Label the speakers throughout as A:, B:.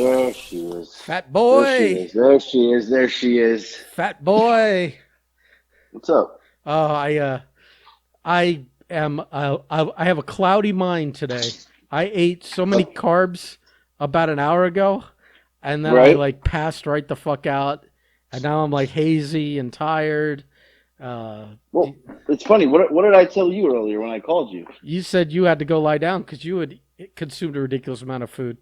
A: There she is.
B: Fat
A: There she
B: boy.
A: is. There she is. There she is.
B: Fat boy.
A: What's up?
B: Oh, I am I have a cloudy mind today. I ate so many carbs about an hour ago, and then I
A: Right?
B: like passed right the fuck out, and now I'm like hazy and tired. Uh,
A: Well, it's funny. What did I tell you earlier when I called you?
B: you said you had to go lie down because you had consumed a ridiculous amount of food.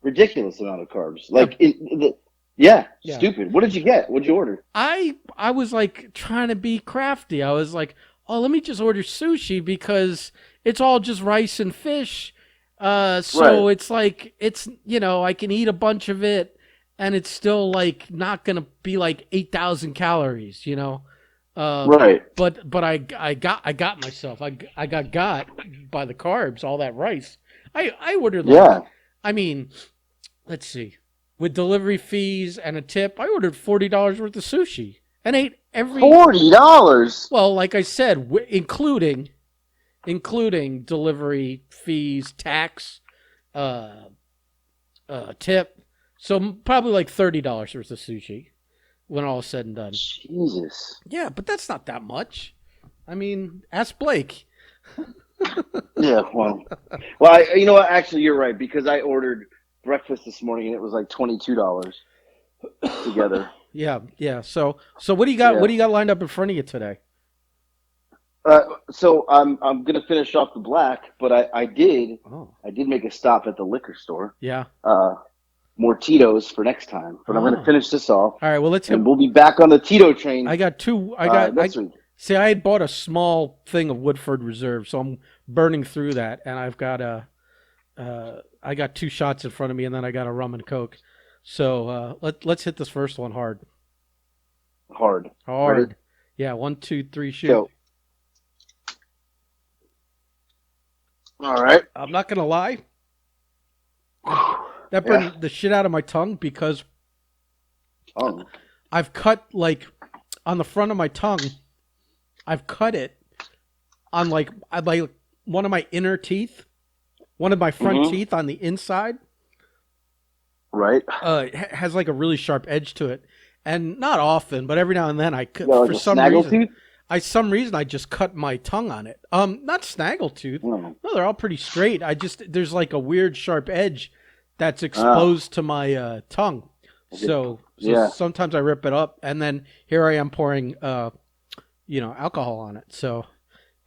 A: Ridiculous amount of carbs.
B: Yeah,
A: Yeah,
B: yeah.
A: stupid. What did you get? What'd you order?
B: I was like trying to be crafty. I was like, oh, let me just order sushi because it's all just rice and fish.
A: Right.
B: So it's like I can eat a bunch of it, and it's still like not gonna be like 8,000 calories. Uh,
A: Right.
B: but I got myself. I got by the carbs, all that rice. I ordered
A: Yeah.
B: like, I mean, let's see, with delivery fees and a tip, I ordered $40 worth of sushi and ate every.
A: $40.
B: Well, like I said, including delivery fees, tax, uh, tip. So probably like $30 worth of sushi when all is said and done.
A: Jesus.
B: Yeah, but that's not that much. I mean, ask Blake.
A: Yeah. Well, you know what? Actually, you're right because I ordered breakfast this morning and it was like $22 together.
B: Yeah, yeah. So what do you got?
A: Yeah.
B: What do you got lined up in front of you today?
A: So I'm gonna finish off the black, but
B: Oh,
A: I did make a stop at the liquor store.
B: yeah.
A: Uh, More Tito's for next time, but I'm gonna
B: Oh,
A: finish this off,
B: all right. Well, let's hit.
A: and we'll be back on the Tito train
B: I got two. I got. I
A: next week.
B: see. I had bought a small thing of Woodford Reserve, so I'm burning through that, and I've got I got two shots in front of me, and then I got a rum and coke. So let's hit this first one hard.
A: Hard. Ready?
B: Hard. Yeah. One, two, three, shoot.
A: Go. All right.
B: I'm not gonna lie. That
A: Yeah.
B: burned the shit out of my tongue because
A: Oh.
B: I've cut like on the front of my tongue. I've cut it on like one of my inner teeth, one of my front
A: Mm-hmm.
B: teeth on the inside.
A: Right.
B: Has like a really sharp edge to it, and not often, but every now and then I
A: You
B: could
A: got
B: for
A: like a
B: some
A: snaggle
B: reason.
A: tooth?
B: I just cut my tongue on it. Not snaggletooth.
A: No.
B: No, they're all pretty straight. There's like a weird sharp edge that's
A: Ah.
B: exposed to my tongue. So
A: Yeah.
B: sometimes I rip it up, and then here I am pouring alcohol on it. So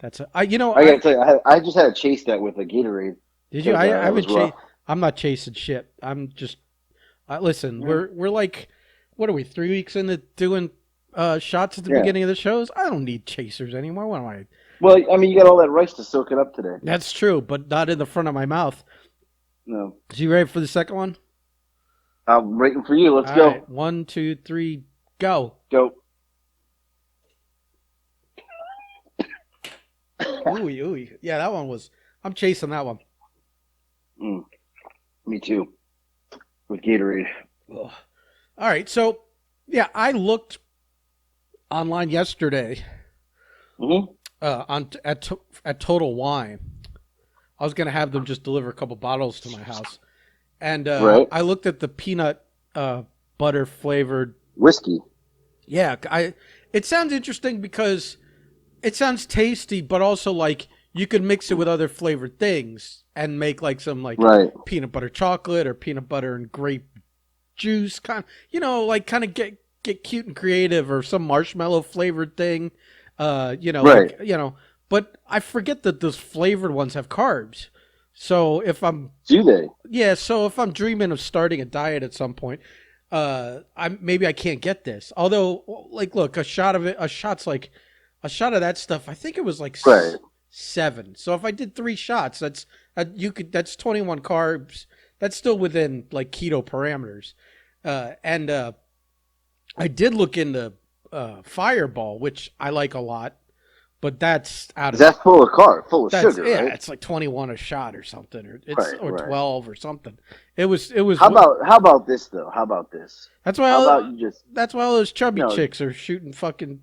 B: that's
A: I gotta tell you, I just had to chase that with a Gatorade
B: did you?
A: because
B: I
A: that
B: haven't
A: was rough.
B: I'm not chasing shit. I'm just listen.
A: Yeah.
B: We're like, what are we? 3 weeks into doing shots at the
A: Yeah.
B: beginning of the shows. I don't need chasers anymore. What am I?
A: Well, I mean, you got all that rice to soak it up today.
B: That's true, but not in the front of my mouth.
A: No.
B: So you ready for the second one?
A: I'm waiting for you. Let's
B: All
A: go.
B: right, 1, 2, 3, go.
A: Go.
B: Ooh, ooh. Yeah, that one was. I'm chasing that one.
A: Mm, me too. With Gatorade.
B: Ugh. All right, so yeah, I looked online yesterday
A: Mm-hmm.
B: at Total Wine. I was gonna have them just deliver a couple bottles to my house, and
A: Right.
B: I looked at the peanut butter flavored.
A: Whiskey.
B: Yeah, it sounds interesting because it sounds tasty, but also like you could mix it with other flavored things and make like some like
A: Right.
B: peanut butter chocolate or peanut butter and grape juice like kind of get cute and creative, or some marshmallow flavored thing.
A: Right.
B: But I forget that those flavored ones have carbs. So
A: Do they?
B: if I'm dreaming of starting a diet at some point, I can't get this. Although, like, look, a shot of that stuff. I think it was like
A: Right.
B: 7. So if I did 3 shots, that's 21 carbs. That's still within like keto parameters. And I did look into Fireball, which I like a lot, but that's out
A: Is
B: of
A: that full of full of
B: that's
A: sugar,
B: yeah,
A: right?
B: it's like 21 a shot or something,
A: Right,
B: or
A: right.
B: 12 or something. It was
A: How about this though? How about this?
B: that's why
A: How about you just
B: that's why all those chubby
A: no
B: chicks are shooting fucking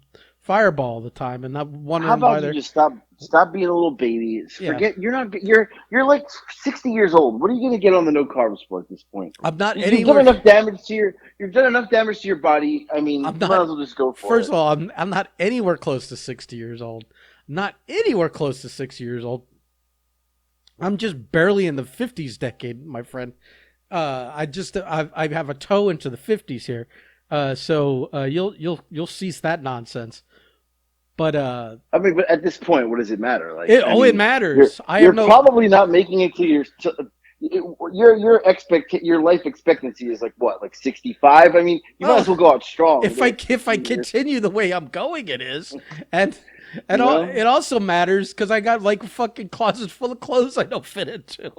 B: Fireball all the time, and I'm
A: How
B: wondering why
A: about you
B: they're
A: just stop being a little baby?
B: yeah.
A: Forget you're like 60 years old. What are you gonna get on the no carb sport at this point?
B: I'm not
A: You've done
B: anywhere.
A: enough damage to your body. I mean,
B: I'm
A: you might
B: not.
A: as well just go for
B: First
A: it.
B: of all, I'm not anywhere close to 60 years old. Not anywhere close to 60 years old. I'm just barely in the 50s decade, my friend. I have a toe into the 50s here. So you'll cease that nonsense. But
A: I mean, but at this point, what does it matter? Like,
B: it
A: I
B: it
A: mean,
B: matters. I have
A: you're
B: no.
A: probably not making it to your life expectancy is like what, like 65? I mean, you might as
B: Oh,
A: well go out strong.
B: if I continue the way I'm going, it is, and
A: You know?
B: it also matters because I got like fucking closets full of clothes I don't fit into.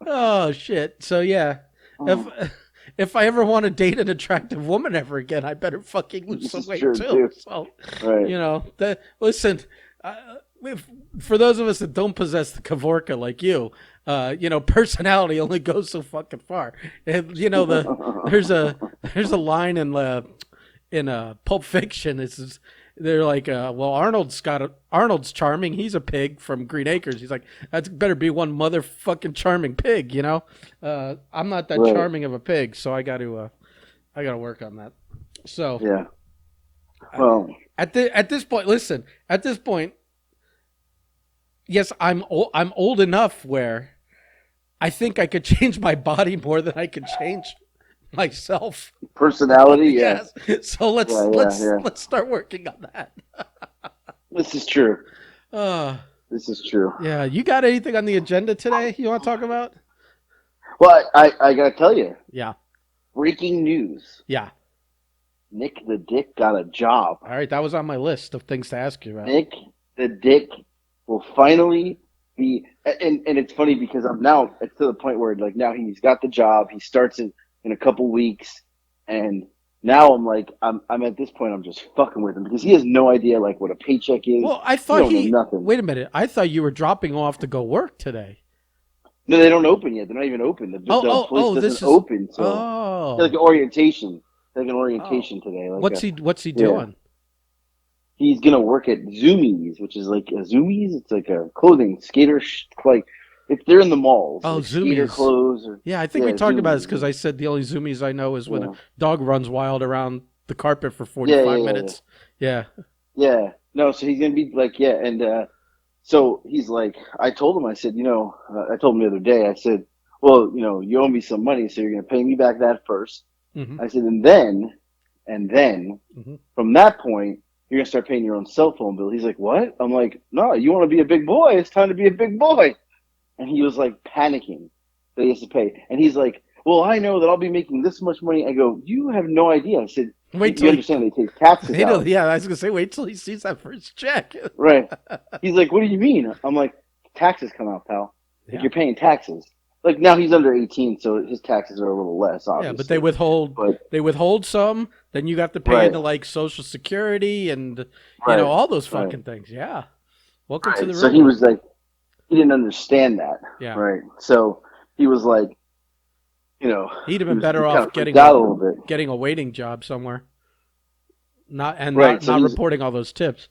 B: Oh shit! So yeah, if if I ever want to date an attractive woman ever again, I better fucking lose
A: This
B: some
A: is
B: weight
A: true
B: too.
A: too.
B: So
A: Right.
B: listen, for those of us that don't possess the Kavorka like you, personality only goes so fucking far. And there's a line in Pulp Fiction. They're like, well, Arnold's charming. He's a pig from Green Acres. He's like, that's better be one motherfucking charming pig, I'm not that
A: Right.
B: charming of a pig, so I got to work on that. So
A: Yeah. Well,
B: at this point, listen. At this point, yes, I'm old enough where I think I could change my body more than I could change myself.
A: personality, yeah.
B: Yes. So let's
A: Yeah, yeah,
B: let's
A: yeah.
B: let's start working on that.
A: This is true.
B: Uh
A: This is true.
B: yeah, you got anything on the agenda today you want to talk about?
A: Well, I gotta tell you,
B: Yeah.
A: breaking news.
B: Yeah.
A: Nick the Dick got a job.
B: All right, that was on my list of things to ask you about.
A: Nick the Dick will finally be, and it's funny because it's to the point where like now he's got the job. He starts in a couple weeks, and now I'm at this point I'm just fucking with him because he has no idea like what a paycheck is.
B: Well, I thought
A: he don't know nothing.
B: wait a minute. I thought you were dropping off to go work today.
A: No, they don't open yet. They're not even open. The place doesn't open. So like an orientation. Like an orientation today. Like
B: what's he doing?
A: He's gonna work at Zoomies, which is like a Zoomies. It's like a clothing skater like if they're in the malls.
B: Oh,
A: like
B: Zoomies.
A: Skater clothes.
B: Yeah, I think we talked about this because I said the only Zoomies I know is when a dog runs wild around the carpet for 45 minutes. Yeah.
A: Yeah. No, so he's gonna be like and so he's like, I told him, I said, I told him the other day, I said, well, you owe me some money, so you're gonna pay me back that first.
B: Mm-hmm.
A: I said, and then
B: mm-hmm.
A: from that point, you're gonna start paying your own cell phone bill. He's like, what? I'm like, no, you want to be a big boy? It's time to be a big boy. And he was like panicking that he has to pay. And he's like, well, I know that I'll be making this much money. I go, you have no idea. I said,
B: wait
A: you understand they take taxes out.
B: Yeah, I was gonna say, wait till he sees that first check.
A: Right. He's like, what do you mean? I'm like, taxes come out, pal.
B: Yeah.
A: Like you're paying taxes. Like now he's under 18, so his taxes are a little less, obviously.
B: Yeah, but they withhold some. Then you got to pay into like Social Security and all those fucking things. Yeah. Welcome to the room.
A: So he was like, he didn't understand that.
B: Yeah.
A: Right. So he was like,
B: he'd have been better off getting a waiting job somewhere. Not reporting all those tips.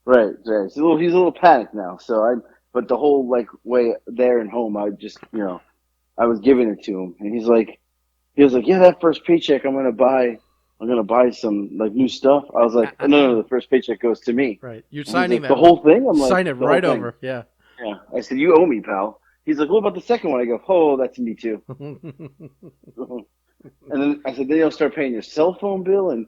A: Right. Right. So he's a little panicked now. But the whole like way there and home, I just I was giving it to him, and he was like, yeah, that first paycheck I'm gonna buy some like new stuff. I was like, no, the first paycheck goes to me.
B: Right. You're signing
A: like, the whole thing. I'm like,
B: sign it right over. Yeah.
A: Yeah. I said, you owe me, pal. He's like, what about the second one? I go, oh, that's me too. And then I said, then you'll start paying your cell phone bill, and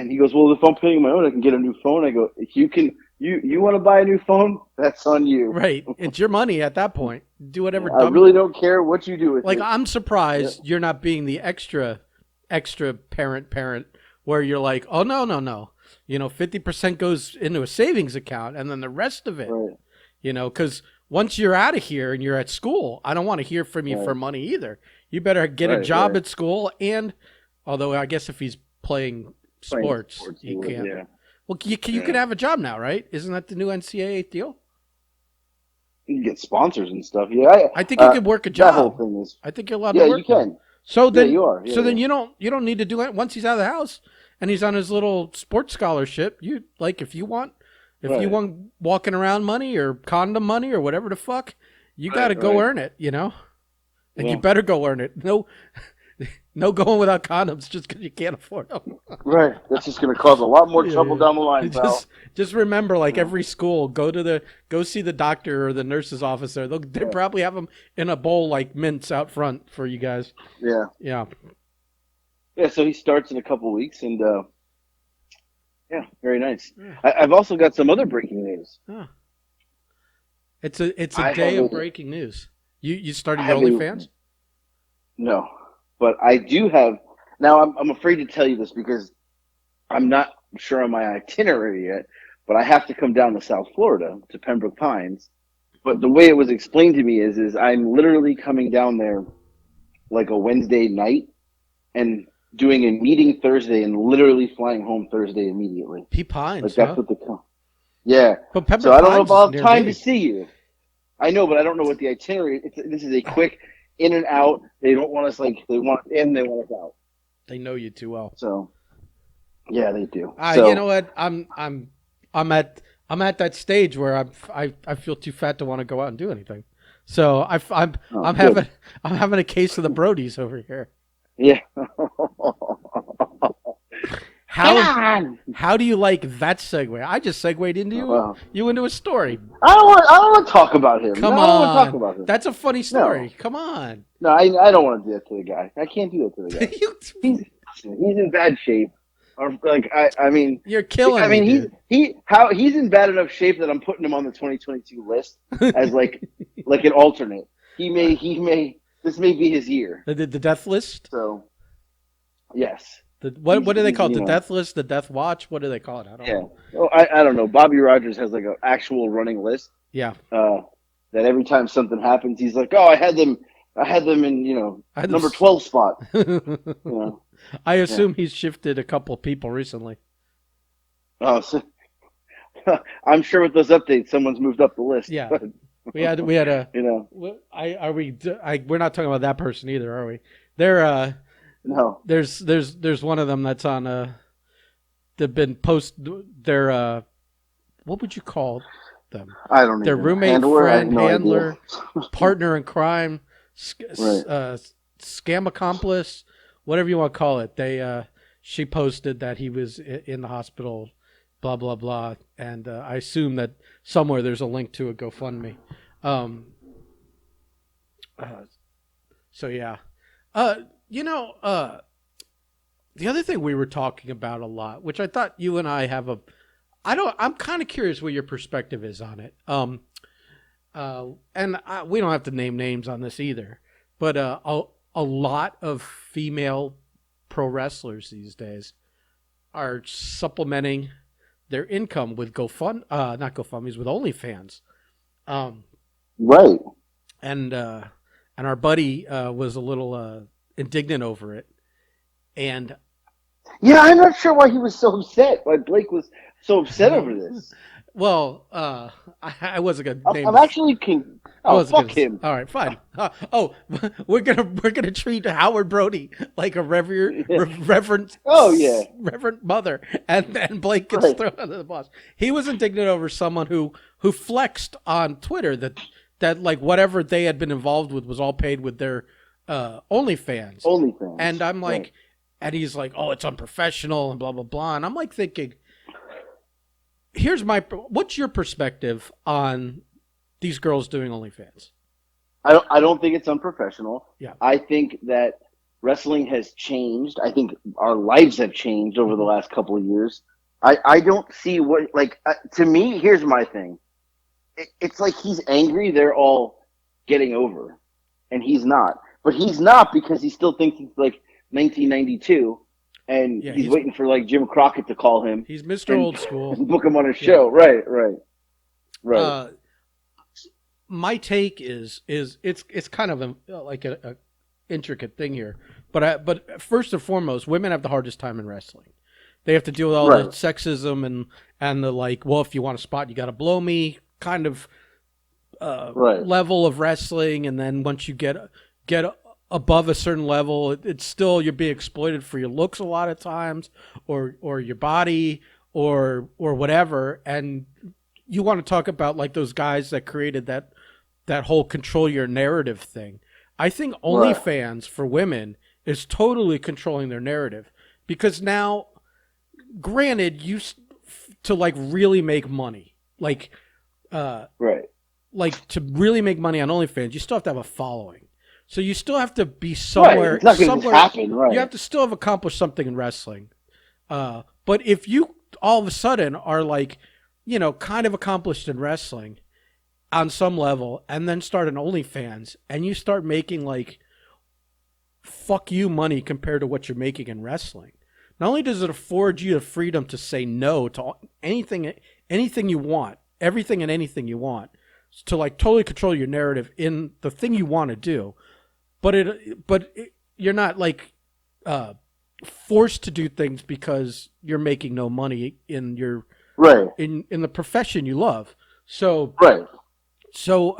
A: he goes, well, if I'm paying my own, I can get a new phone. I go, if you can. You want to buy a new phone? That's on you.
B: Right. It's your money at that point. Do whatever.
A: I really don't care what you do with it.
B: I'm surprised you're not being the extra parent where you're like, oh, no. 50% goes into a savings account and then the rest of it,
A: right.
B: Because once you're out of here and you're at school, I don't want to hear from you for money either. You better get a job at school. And although I guess if he's playing sports he can't. Yeah. Well, you can have a job now, right? Isn't that the new NCAA deal?
A: You can get sponsors and stuff. Yeah,
B: I think you could work a job.
A: That whole thing is.
B: I think you're allowed to work.
A: Yeah, you can.
B: So then,
A: you are.
B: You don't need to do it once he's out of the house. and he's on his little sports scholarship. You like if you want
A: Right.
B: walking around money or condom money or whatever the fuck, you got to
A: Right.
B: go
A: Right.
B: earn it, you know, and you
A: Yeah.
B: better go earn it. No, no going without condoms just because you can't afford them.
A: Right. That's just going to cause a lot more trouble
B: Yeah.
A: down the line, pal.
B: Just remember, like
A: Yeah.
B: every school, go see the doctor or the nurse's office there. They
A: Yeah.
B: probably have them in a bowl like mints out front for you guys.
A: Yeah.
B: Yeah.
A: Yeah. So he starts in a couple weeks, and yeah, very nice.
B: Yeah.
A: I've also got some other breaking news.
B: Huh. It's a
A: I
B: day
A: have
B: of
A: a,
B: breaking news. You started
A: I
B: your
A: have a
B: OnlyFans?
A: no, but I do have. Now I'm afraid to tell you this because I'm not sure on my itinerary yet. But I have to come down to South Florida to Pembroke Pines. But the way it was explained to me is I'm literally coming down there like a Wednesday night and doing a meeting Thursday and literally flying home Thursday immediately.
B: P Pines,
A: Like that's
B: huh?
A: what Yeah.
B: But
A: So
B: Pembroke
A: I don't know if
B: Pines is
A: I'll have
B: near
A: time to
B: me.
A: see you. I know, but I don't know what the itinerary. This is a quick in and out. They don't want us they want us in, they want us out.
B: They know you too well.
A: So yeah, they do.
B: You
A: So
B: know what? I'm at that stage where I feel too fat to want to go out and do anything. So I'm
A: good.
B: having a case of the Brodies over here.
A: Yeah.
B: How do you like that segue? I just segued into
A: Well,
B: you into a story.
A: I don't want to talk about him.
B: Come
A: No, I don't want to talk
B: on,
A: about him.
B: that's a funny story. Come on.
A: No, I don't want to do that to the guy. I can't do that to the guy.
B: You-
A: He's in bad shape. Or like I mean,
B: You're killing
A: I mean
B: me, dude.
A: he's in bad enough shape that I'm putting him on the 2022 list as like an alternate. He may this may be his year.
B: The death list.
A: So yes.
B: What do they call it?
A: You
B: The
A: know.
B: death list, the death watch? What do they call it? I don't know.
A: Oh, I don't know. Bobby Rogers has like an actual running list.
B: Yeah.
A: That every time something happens, he's like, "Oh, I had them in number 12 spot." You know.
B: I assume he's shifted a couple of people recently.
A: Oh, so, I'm sure with those updates, someone's moved up the list.
B: Yeah.
A: But,
B: We had a.
A: you know,
B: We're not talking about that person either, are we? They're
A: no.
B: there's one of them that's on they've been their what would you call them?
A: I don't
B: Their
A: even
B: roommate,
A: handler, I have
B: friend,
A: no
B: handler,
A: idea.
B: partner in crime,
A: Right.
B: scam accomplice, whatever you want to call it. She posted that he was in the hospital, blah blah blah, and I assume that somewhere there's a link to a GoFundMe. So yeah, the other thing we were talking about a lot, which I thought you and I have I'm kind of curious what your perspective is on it. We don't have to name names on this either, but a lot of female pro wrestlers these days are supplementing their income with not GoFundMe's, with OnlyFans.
A: Right.
B: And our buddy was a little indignant over it. And
A: Yeah, I'm not sure why he was so upset. Why Blake was so upset over this.
B: well, I wasn't gonna name.
A: I'm actually fuck him.
B: All right, fine. We're gonna treat Howard Brody like a reverend.
A: Oh yeah,
B: reverend mother, and Blake gets
A: Right.
B: thrown under the bus. He was indignant over someone who flexed on Twitter that like whatever they had been involved with was all paid with their OnlyFans.
A: OnlyFans.
B: And I'm like,
A: Right.
B: and he's like, oh, it's unprofessional and blah blah blah. And I'm like thinking, what's your perspective on these girls doing OnlyFans?
A: I don't think it's unprofessional.
B: Yeah.
A: I think that wrestling has changed. I think our lives have changed over the last couple of years. I don't see what, to me, here's my thing. It's like he's angry they're all getting over, and he's not. But he's not because he still thinks it's like 1992, and
B: Yeah,
A: he's
B: he's-
A: waiting for like Jim Crockett to call him
B: He's Mr. Old School.
A: and book him on a show. Right.
B: My take is it's kind of a intricate thing here, but first and foremost, women have the hardest time in wrestling. They have to deal with all the
A: Right.
B: sexism and the like. Well, if you want a spot, you got to blow me kind of
A: Right.
B: level of wrestling, and then once you get above a certain level, it's still you're being exploited for your looks a lot of times, or your body, or whatever. And you want to talk about like those guys that created that whole control your narrative thing. I think
A: Right.
B: OnlyFans for women is totally controlling their narrative because now, granted, to like really make money, uh,
A: Right.
B: like to really make money on OnlyFans, you still have to have a following. So you still have to be
A: Right.
B: somewhere.
A: It's not going to just happen.
B: You
A: Right.
B: have to still have accomplished something in wrestling. But if you all of a sudden are like, kind of accomplished in wrestling on some level, and then start an OnlyFans, and you start making like fuck you money compared to what you're making in wrestling. Not only does it afford you the freedom to say no to anything you want, everything and anything you want, to like totally control your narrative in the thing you want to do, but you're not like uh, forced to do things because you're making no money in your
A: Right.
B: in the profession you love. So
A: Right.
B: so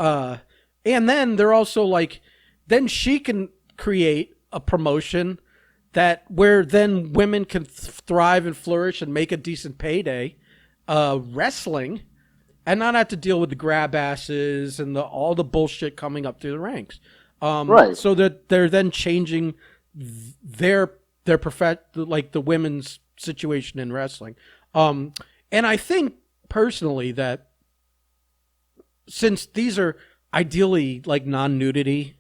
B: and then they're also like then she can create a promotion that where then women can thrive and flourish and make a decent payday wrestling and not have to deal with the grab asses and all the bullshit coming up through the ranks.
A: Right.
B: So that they're then changing their like the women's situation in wrestling. And I think personally that since these are ideally like non-nudity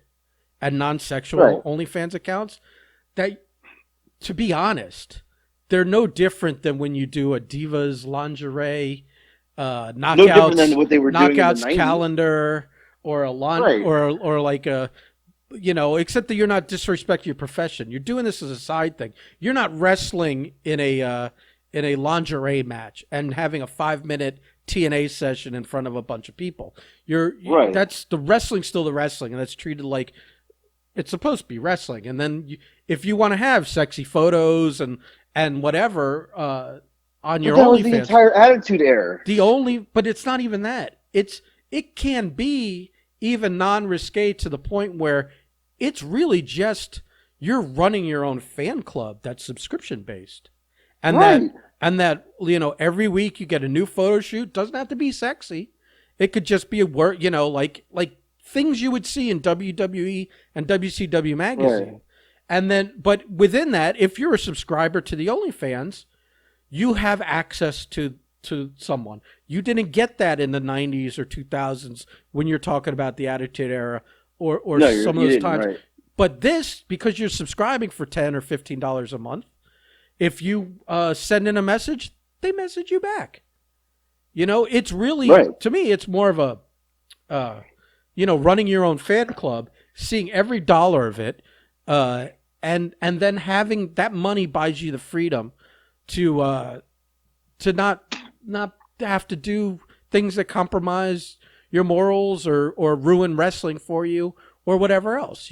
B: and non-sexual
A: Right.
B: OnlyFans accounts, that to be honest, they're no different than when you do a Divas lingerie
A: No different than
B: knockouts
A: what they were doing in the
B: knockouts
A: 90s.
B: calendar or a
A: Right.
B: or like a except that you're not disrespecting your profession. You're doing this as a side thing. You're not wrestling in a lingerie match and having a 5-minute TNA session in front of a bunch of people.
A: Right.
B: That's the wrestling, still the wrestling, and that's treated like it's supposed to be wrestling. And then if you want to have sexy photos and whatever on
A: But
B: your
A: that was the
B: OnlyFans,
A: entire attitude era.
B: but it's not even that. It can be even non-risque to the point where it's really just you're running your own fan club that's subscription based, and
A: Right.
B: that every week you get a new photo shoot. Doesn't have to be sexy. It could just be a work, like things you would see in WWE and WCW magazine.
A: Right.
B: And then, but within that, if you're a subscriber to the OnlyFans, you have access to someone. You didn't get that in the 90s or 2000s when you're talking about the Attitude Era or
A: No,
B: some of
A: you
B: those
A: didn't,
B: times.
A: right.
B: But this, because you're subscribing for $10 or $15 a month, if you send in a message, they message you back. It's really,
A: Right.
B: to me, it's more of a, running your own fan club, seeing every dollar of it, and then having that money buys you the freedom to not have to do things that compromise your morals or ruin wrestling for you or whatever else,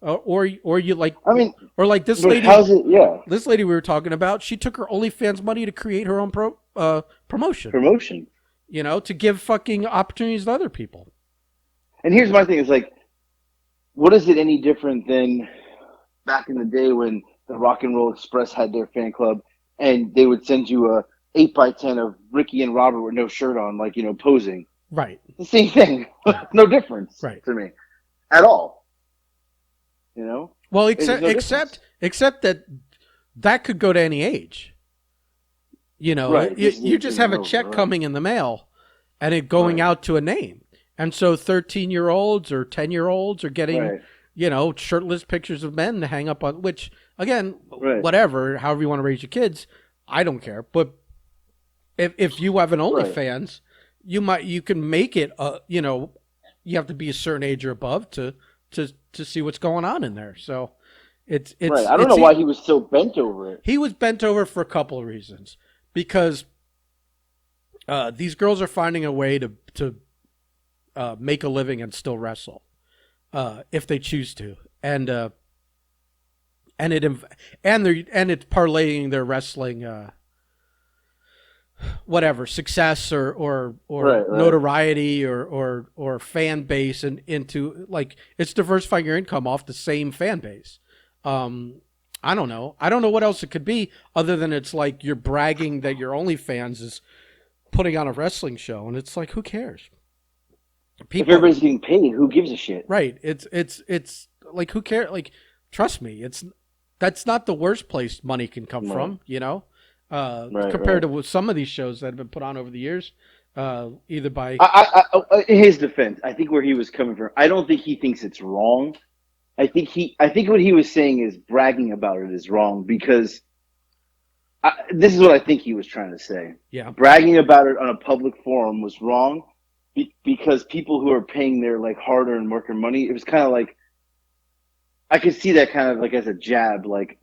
B: or you like,
A: I mean,
B: or like this
A: but
B: lady.
A: how's it? Yeah.
B: This lady we were talking about, she took her OnlyFans money to create her own promotion,
A: Promotion.
B: to give fucking opportunities to other people.
A: And here's my thing: is like, what is it any different than back in the day when the Rock and Roll Express had their fan club, and they would send you a 8x10 of Ricky and Robert with no shirt on, like posing.
B: Right.
A: The same thing. No difference
B: Right.
A: to me at all.
B: Well,
A: There's no
B: except that could go to any age.
A: Right.
B: You just have a
A: Over,
B: check
A: right.
B: coming in the mail, and it going
A: Right.
B: out to a name, and so 13-year-olds or 10-year-olds are getting
A: Right.
B: shirtless pictures of men to hang up on. Which again,
A: Right.
B: whatever, however you want to raise your kids, I don't care. But if you have an
A: Right.
B: OnlyFans, you can make it. You have to be a certain age or above to see what's going on in there. So it's
A: Right. I don't know why he was so bent over it.
B: he was bent over for a couple of reasons. Because these girls are finding a way to make a living and still wrestle if they choose to, and it's parlaying their wrestling whatever success or
A: Right, right.
B: notoriety or fan base and into like it's diversifying your income off the same fan base. Um, I don't know. I don't know what else it could be other than it's like you're bragging that your OnlyFans is putting on a wrestling show, and it's like who cares?
A: If
B: People,
A: everybody's getting paid, who gives a shit?
B: right? It's like who cares? Like trust me, it's that's not the worst place money can come
A: Right,
B: from.
A: right,
B: Compared
A: right.
B: to some of these shows that have been put on over the years, either by
A: In his defense, I think where he was coming from, I don't think he thinks it's wrong. I think what he was saying is bragging about it is wrong because this is what I think he was trying to say.
B: yeah.
A: Bragging about it on a public forum was wrong because people who are paying their like hard-earned worker money, it was kind of like I could see that kind of like as a jab, like.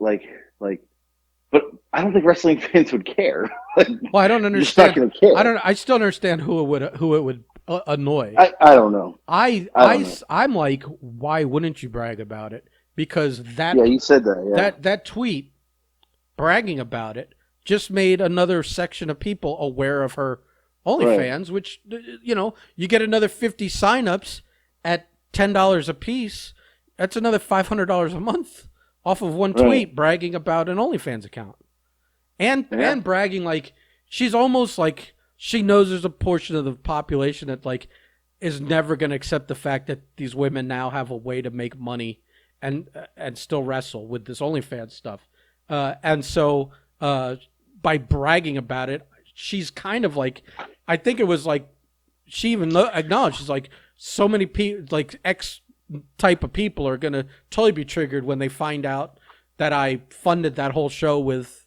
A: But I don't think wrestling fans would care. Like,
B: Well, I don't
A: they're just not
B: understand.
A: going to care.
B: I still don't understand who it would annoy.
A: I don't know. I don't know.
B: I'm like, why wouldn't you brag about it? Because
A: Yeah, you said that. Yeah.
B: that tweet bragging about it just made another section of people aware of her
A: Right.
B: OnlyFans, which you get another 50 signups at $10 a piece. That's another $500 a month off of one
A: Right.
B: tweet bragging about an OnlyFans account, and
A: Yeah.
B: bragging like she's almost like she knows there's a portion of the population that like is never going to accept the fact that these women now have a way to make money and still wrestle with this OnlyFans stuff. And so by bragging about it, she's kind of like, I think it was like she even acknowledged she's like so many people like X type of people are gonna totally be triggered when they find out that I funded that whole show with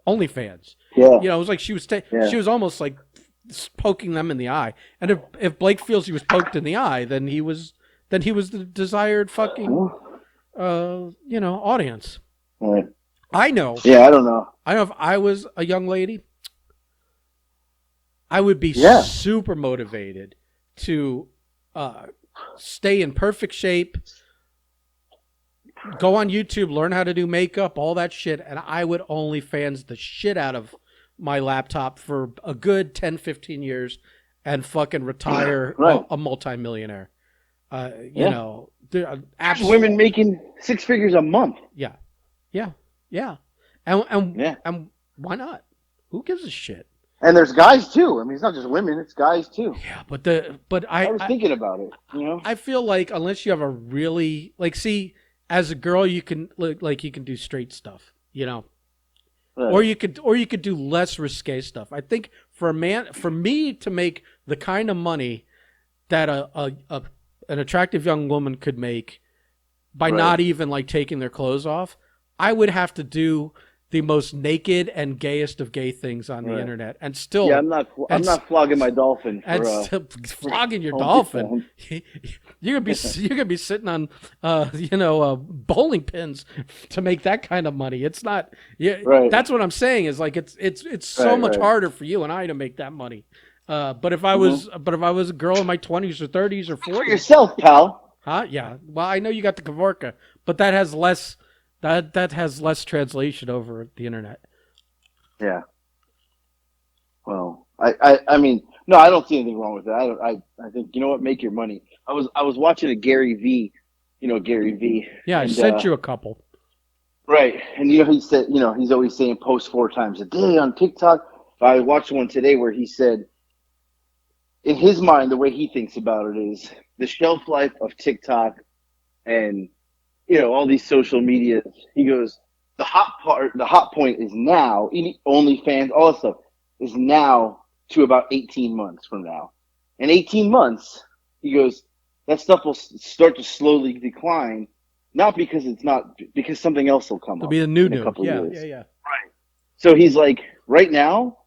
B: OnlyFans.
A: Yeah.
B: It was like she was
A: Yeah.
B: she was almost like poking them in the eye. And if Blake feels he was poked in the eye, then he was the desired fucking audience.
A: Right.
B: I know.
A: Yeah. I don't know.
B: I know if I was a young lady, I would be
A: Yeah.
B: super motivated to stay in perfect shape, go on YouTube, learn how to do makeup, all that shit, and I would OnlyFans the shit out of my laptop for a good 10, 15 years and fucking retire
A: Right.
B: a multimillionaire.
A: Yeah. There's
B: Absolutely.
A: women making 6 figures a month.
B: Yeah. Yeah. Yeah. And
A: Yeah.
B: and why not? Who gives a shit?
A: And there's guys too. I mean, it's not just women; it's guys too.
B: Yeah, but
A: I was thinking about it. You know.
B: I feel like unless you have a really see as a girl you can you can do straight stuff,
A: Right.
B: or you could do less risque stuff. I think for me to make the kind of money that an attractive young woman could make by
A: Right.
B: not even like taking their clothes off, I would have to do the most naked and gayest of gay things on the
A: Right.
B: internet, and still,
A: Yeah, I'm not flogging my dolphin for.
B: and still flogging your
A: OnlyFans.
B: dolphin. You're gonna be sitting on bowling pins to make that kind of money. It's not. Yeah,
A: Right.
B: that's what I'm saying. Is like it's so
A: Right,
B: much
A: right.
B: harder for you and I to make that money. But if I was a girl in my 20s or 30s or
A: For
B: 40s,
A: yourself, pal.
B: huh? Yeah. Well, I know you got the Kavorka, but that has less. That has less translation over the internet.
A: Yeah. Well, I mean, no, I don't see anything wrong with that. I think you know what, make your money. I was watching a Gary V. You know Gary V.
B: Yeah, I
A: And,
B: sent you a couple.
A: Right, and he said, he's always saying post 4 times a day on TikTok. I watched one today where he said, in his mind, the way he thinks about it is the shelf life of TikTok and all these social medias. He goes, the hot point is now. OnlyFans, all that stuff is now to about 18 months from now. In 18 months, he goes, that stuff will start to slowly decline. Not because because something else will come
B: It'll
A: up
B: be a new
A: in a couple
B: Yeah,
A: of years.
B: yeah.
A: So he's like, right now,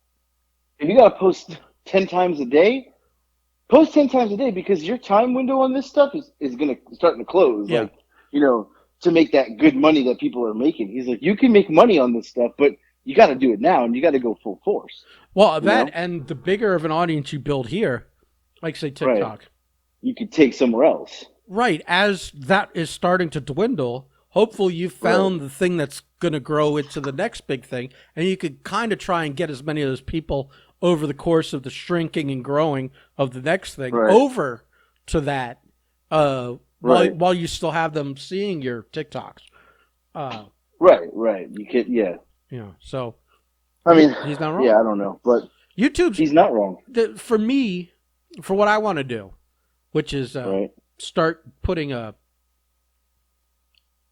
A: if you got to post 10 times a day, post 10 times a day because your time window on this stuff is going to starting to close.
B: Yeah.
A: Like, to make that good money that people are making. He's like, you can make money on this stuff, but you got to do it now and you got to go full force.
B: Well, and the bigger of an audience you build here, like say TikTok,
A: You could take somewhere else.
B: right? As that is starting to dwindle, hopefully you found the thing that's going to grow into the next big thing, and you could kind of try and get as many of those people over the course of the shrinking and growing of the next thing over to that while you still have them seeing your TikToks.
A: Right. You could, yeah.
B: So
A: I mean,
B: he's not wrong.
A: Yeah, I don't know, but he's not wrong.
B: For me, for what I want to do, which is start putting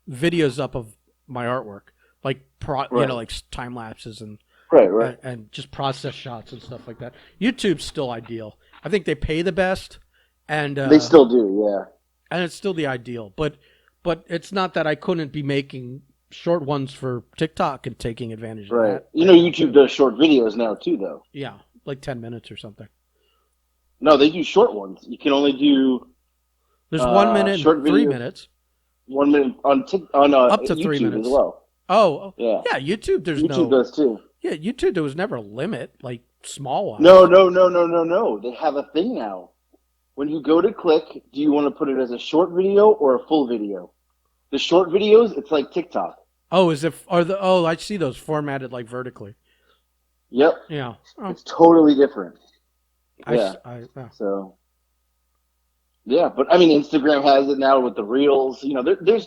B: videos up of my artwork, like like time lapses and and just process shots and stuff like that. YouTube's still ideal. I think they pay the best, and
A: they still do, yeah.
B: And it's still the ideal, but it's not that I couldn't be making short ones for TikTok and taking advantage of that.
A: YouTube does short videos now too, though.
B: Yeah, like 10 minutes or something.
A: No, they do short ones. You can only do.
B: There's 1 minute, and 3 minutes.
A: 1 minute on
B: up to
A: YouTube
B: 3 minutes
A: as well.
B: Oh, yeah. YouTube.
A: YouTube does too.
B: Yeah, YouTube. There was never a limit, like small ones.
A: No. They have a thing now. When you go to click, do you want to put it as a short video or a full video? The short videos, it's like TikTok.
B: Oh, I see those formatted like vertically.
A: Yep.
B: Yeah. Oh.
A: It's totally different.
B: Yeah.
A: So. Yeah, but I mean, Instagram has it now with the Reels. There's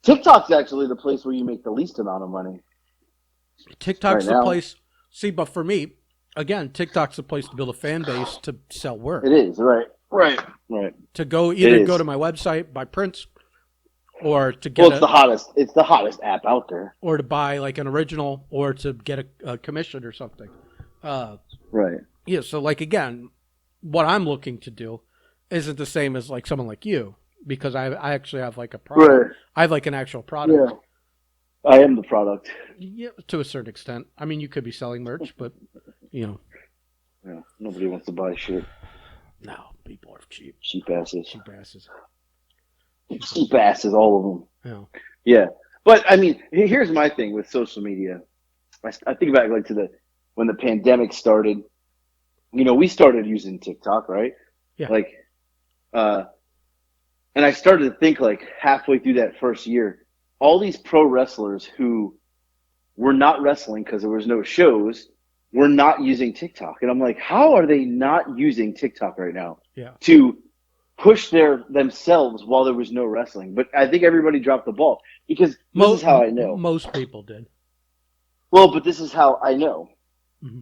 A: TikTok's actually the place where you make the least amount of money.
B: TikTok's the place. See, but for me, again, TikTok's the place to build a fan base to sell work.
A: It is, right.
B: To go to my website, buy prints, or to get.
A: It's the hottest app out there.
B: Or to buy like an original, or to get a commission or something.
A: Right.
B: Yeah. So like again, what I'm looking to do isn't the same as like someone like you, because I actually have like a product.
A: Right.
B: I have like an actual product.
A: Yeah. I am the product.
B: Yeah, to a certain extent. I mean, you could be selling merch, but
A: Yeah, nobody wants to buy shit.
B: No, people are cheap.
A: Cheap asses.
B: Cheap
A: asses, all of them.
B: Yeah.
A: Yeah. But I mean, here's my thing with social media. I think back like when the pandemic started. We started using TikTok, right?
B: Yeah.
A: Like, and I started to think like halfway through that first year, all these pro wrestlers who were not wrestling because there was no shows were not using TikTok. And I'm like, how are they not using TikTok right now to push themselves while there was no wrestling? But I think everybody dropped the ball because this is how I know.
B: Most people did.
A: Well, but this is how I know.
B: Mm-hmm.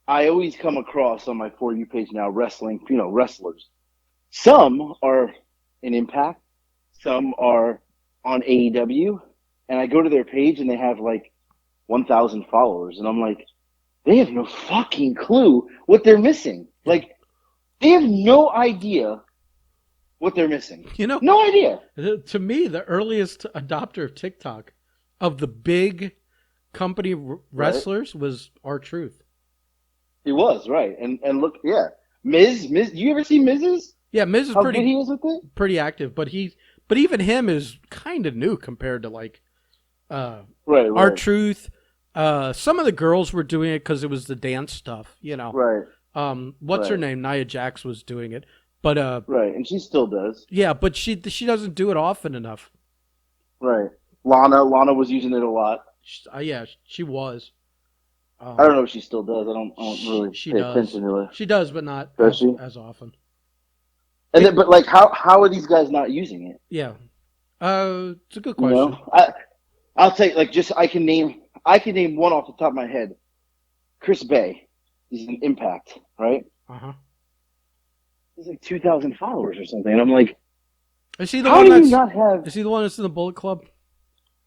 A: I always come across on my For You page now wrestling, wrestlers. Some are in Impact, some are on AEW, and I go to their page and they have like 1,000 followers, and I'm like, they have no fucking clue what they're missing. Like, they have no idea what they're missing. No idea.
B: To me, the earliest adopter of TikTok of the big company wrestlers was R-Truth.
A: He was, right. And look, yeah. Miz, do you ever see Miz's?
B: Yeah, Miz is
A: How good he is with it?
B: Pretty active, but even him is kind of new compared to like
A: right.
B: R-Truth. Some of the girls were doing it because it was the dance stuff,
A: Right.
B: What's her name? Nia Jax was doing it, but
A: right, and she still does.
B: Yeah, but she doesn't do it often enough.
A: Right. Lana was using it a lot.
B: Yeah, she was.
A: I don't know if she still does. I don't really pay attention to her.
B: She does, but not as often.
A: And then, but like, how are these guys not using it?
B: Yeah, it's a good question.
A: I'll take I can name one off the top of my head. Chris Bay, he's an Impact, right? He's like 2,000 followers or something, and I'm like,
B: is he the
A: how
B: one
A: do
B: that's?
A: You not have?
B: Is he the one that's in the Bullet Club?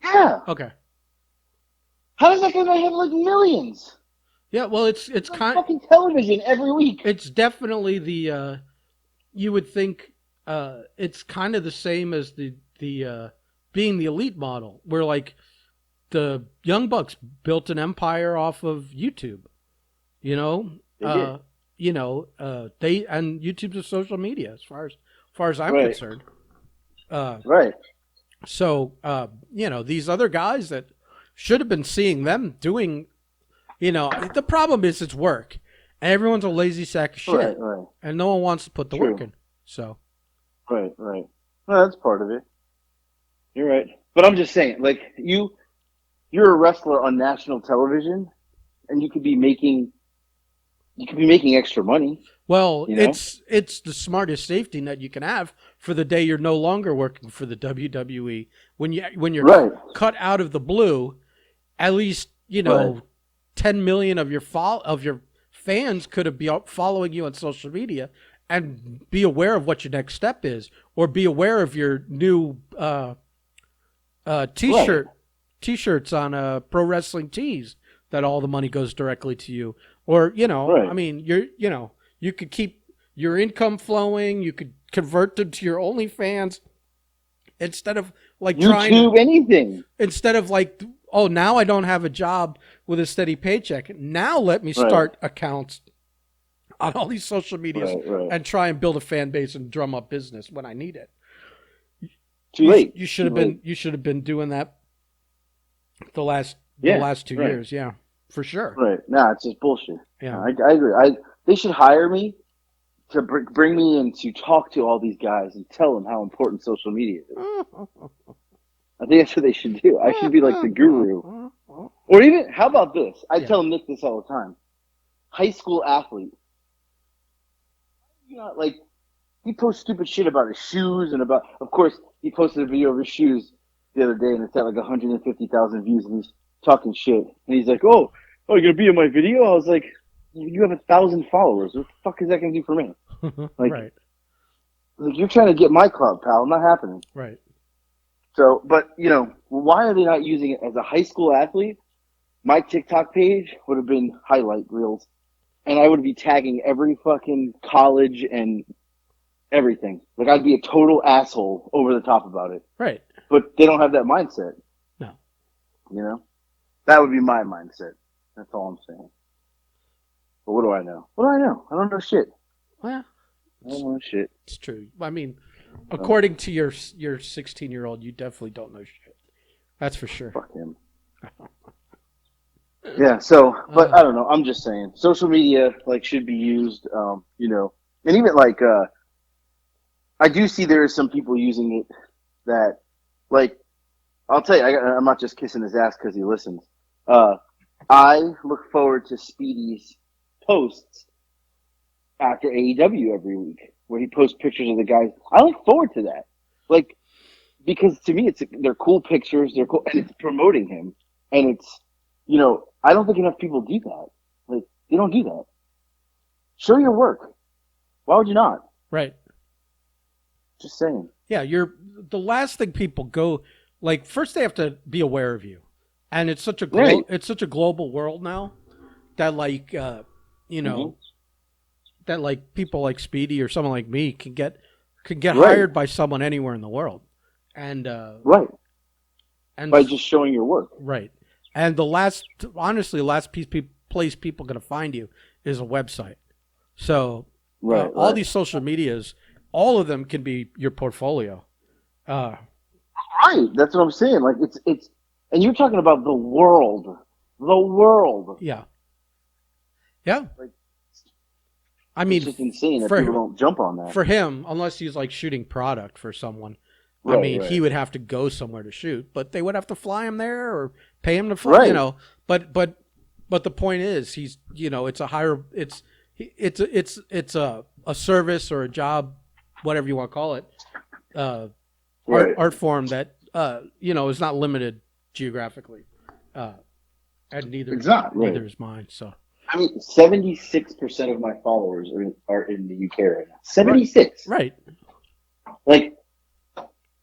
A: Yeah.
B: Okay.
A: How does that guy not have like millions?
B: Yeah, well, it's kind of
A: fucking television every week.
B: It's definitely the you would think it's kind of the same as the being the elite model, where like the Young Bucks built an empire off of YouTube. They and YouTube's a social media as far as I'm concerned.
A: Right.
B: So these other guys that should have been seeing them doing, the problem is it's work. And everyone's a lazy sack of shit.
A: Right.
B: And no one wants to put the work in. So.
A: Right. Well, that's part of it. You're right. But I'm just saying, like you're a wrestler on national television, and you could be making extra money.
B: Well,
A: You know,
B: it's the smartest safety net you can have for the day you're no longer working for the WWE. When you're
A: right,
B: cut out of the blue, at least
A: right,
B: 10 million of your fans could have be out following you on social media and be aware of what your next step is, or be aware of your new
A: right,
B: t-shirts on Pro Wrestling Tees, that all the money goes directly to you. Or I
A: right.
B: mean, you could keep your income flowing. You could convert them to your OnlyFans instead of like trying to
A: YouTube, anything.
B: instead of like, oh, now I don't have a job with a steady paycheck. Now let me
A: Right,
B: start accounts on all these social medias
A: right, right.
B: and try and build a fan base and drum up business when I need it.
A: Too late.
B: You should
A: Too
B: have
A: late.
B: been doing that the
A: Yeah,
B: last 2
A: right,
B: years. Yeah, for sure.
A: right. Nah, it's just bullshit.
B: Yeah.
A: No, I agree. They should hire me to bring me in to talk to all these guys and tell them how important social media is. I think that's what they should do. I should be like the guru. Or even, how about this? I
B: Yeah.
A: tell Nick this all the time. High school athlete. You know, like, he posts stupid shit about his shoes and about, of course, he posted a video of his shoes the other day and it's at like 150,000 views and he's talking shit. And he's like, oh, you're going to be in my video? I was like, you have 1,000 followers. What the fuck is that going to do for me? Like,
B: Right.
A: like, you're trying to get my club, pal. Not happening.
B: Right.
A: So, but, why are they not using it as a high school athlete? My TikTok page would have been highlight reels, and I would be tagging every fucking college and everything. Like, I'd be a total asshole over the top about it.
B: Right.
A: But they don't have that mindset,
B: No.
A: you know? That would be my mindset. That's all I'm saying. But what do I know? What do I know? I don't know shit.
B: Well,
A: I don't know shit.
B: it's true. I mean, according to your 16-year-old, you definitely don't know shit. That's for sure.
A: Fuck him. Yeah, so, but I don't know. I'm just saying. Social media, like, should be used, and even, like, I do see there are some people using it that, like, I'll tell you, I'm not just kissing his ass because he listens. I look forward to Speedy's posts after AEW every week, where he posts pictures of the guys. I look forward to that, like, because to me, they're cool pictures, they're cool, and it's promoting him, and it's, I don't think enough people do that. Like, they don't do that. Show your work. Why would you not?
B: Right.
A: Just saying.
B: Yeah, you're the last thing people go, like, first they have to be aware of you. And it's such a
A: Right.
B: it's such a global world now that, like,
A: Mhm.
B: that, like, people like Speedy or someone like me can get
A: Right.
B: hired by someone anywhere in the world. And
A: Right.
B: and
A: By just showing your work.
B: right. And honestly, the last place people going to find you is a website. So
A: Right.
B: all
A: Right.
B: these social medias, all of them can be your portfolio.
A: Right. That's what I'm saying. Like, it's, and you're talking about the world. The world.
B: Yeah. Yeah.
A: Like,
B: I mean,
A: it's just insane that
B: for-
A: people don't jump on that.
B: for him, unless he's like shooting product for someone, I
A: Right,
B: mean,
A: right.
B: he would have to go somewhere to shoot, but they would have to fly him there or pay him to fly,
A: Right.
B: But the point is, he's, it's a higher, it's a service or a job, whatever you want to call it,
A: Right.
B: art form that is not limited geographically, and neither
A: Exactly.
B: neither is mine. So.
A: I mean, 76% of my followers are in the UK right now. 76.
B: Right.
A: Like,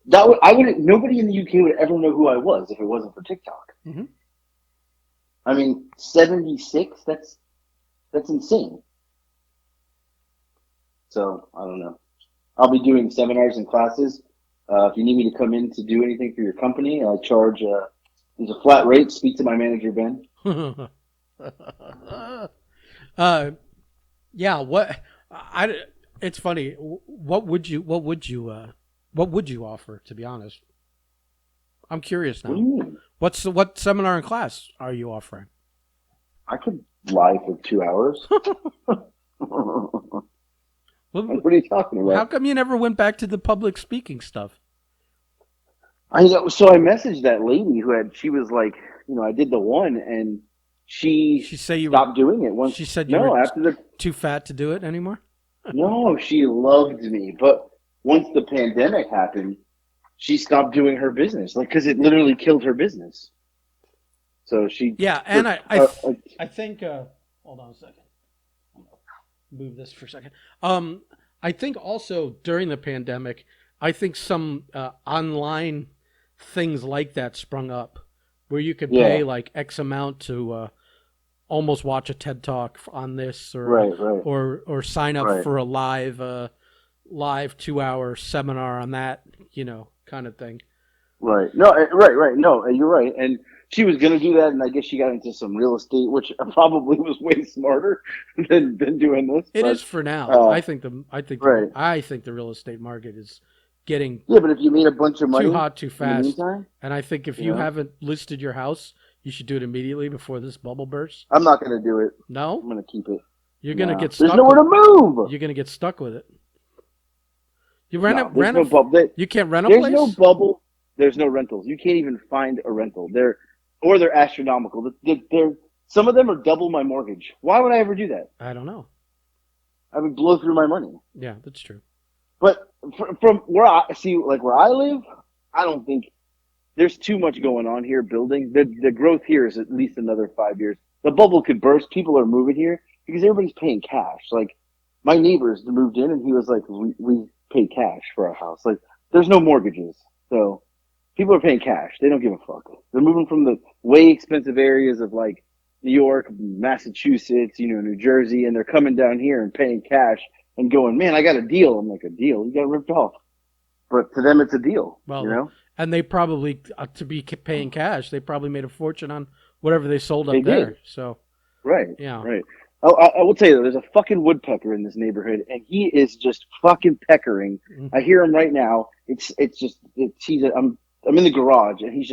A: nobody in the UK would ever know who I was if it wasn't for TikTok.
B: Mm-hmm.
A: I mean, 76. That's insane. So I don't know. I'll be doing seminars and classes. If you need me to come in to do anything for your company, I charge. There's a flat rate. Speak to my manager, Ben.
B: Yeah. It's funny. What would you offer? To be honest, I'm curious now.
A: What do you mean?
B: What seminar and class are you offering?
A: I could lie for 2 hours. What are you talking about?
B: How come you never went back to the public speaking stuff?
A: I know. So I messaged that lady she was like, I did the one, and she
B: She say you were.
A: stopped doing it once.
B: She said you were
A: No, after the
B: too fat to do it anymore.
A: no, she loved me, but once the pandemic happened, she stopped doing her business, like because it literally killed her business. So she
B: Yeah, and
A: took.
B: I think. Hold on a second. Move this for a second. Um, I think also during the pandemic, I think some online things like that sprung up, where you could
A: Yeah,
B: pay like X amount to almost watch a TED talk on this,
A: right, right,
B: or sign up
A: right.
B: for a live 2 hour seminar on that, kind of thing.
A: Right. No, right, right. No, you're right. And she was going to do that, and I guess she got into some real estate, which probably was way smarter than doing this.
B: It
A: But
B: is for now.
A: uh, right.
B: I think the real estate market is getting
A: Yeah, but if you made a bunch of
B: too
A: money
B: hot too
A: in the
B: fast.
A: meantime,
B: And I think if
A: you
B: you
A: know,
B: haven't listed your house, you should do it immediately before this bubble bursts.
A: I'm not going to do it. I'm
B: No,
A: going to keep it.
B: you're gonna
A: No,
B: get
A: there's
B: stuck
A: nowhere
B: with.
A: to move.
B: You're gonna get stuck with it. You
A: No, there's no bubble.
B: You can't rent a
A: There's no
B: place.
A: bubble. There's no rentals. You can't even find a rental. They're astronomical. Some of them are double my mortgage. Why would I ever do that?
B: I don't know.
A: I would blow through my money.
B: Yeah, that's true.
A: But from where I see, like where I live, I don't think there's too much going on here. Building the growth here is at least another 5 years. The bubble could burst. People are moving here because everybody's paying cash. Like my neighbors moved in, and he was like, "We pay cash for our house. Like there's no mortgages, so people are paying cash. They don't give a fuck. They're moving from the way expensive areas of like New York, Massachusetts, New Jersey, and they're coming down here and paying cash and going, man, I got a deal. I'm like, a deal? You got ripped off. But to them, it's a deal,
B: Well, and they probably to be paying cash, they probably made a fortune on whatever they sold
A: They
B: up there.
A: did.
B: So
A: Right,
B: yeah,
A: right. I will tell you, though, there's a fucking woodpecker in this neighborhood, and he is just fucking peckering. I hear him right now. I'm in the garage, and he's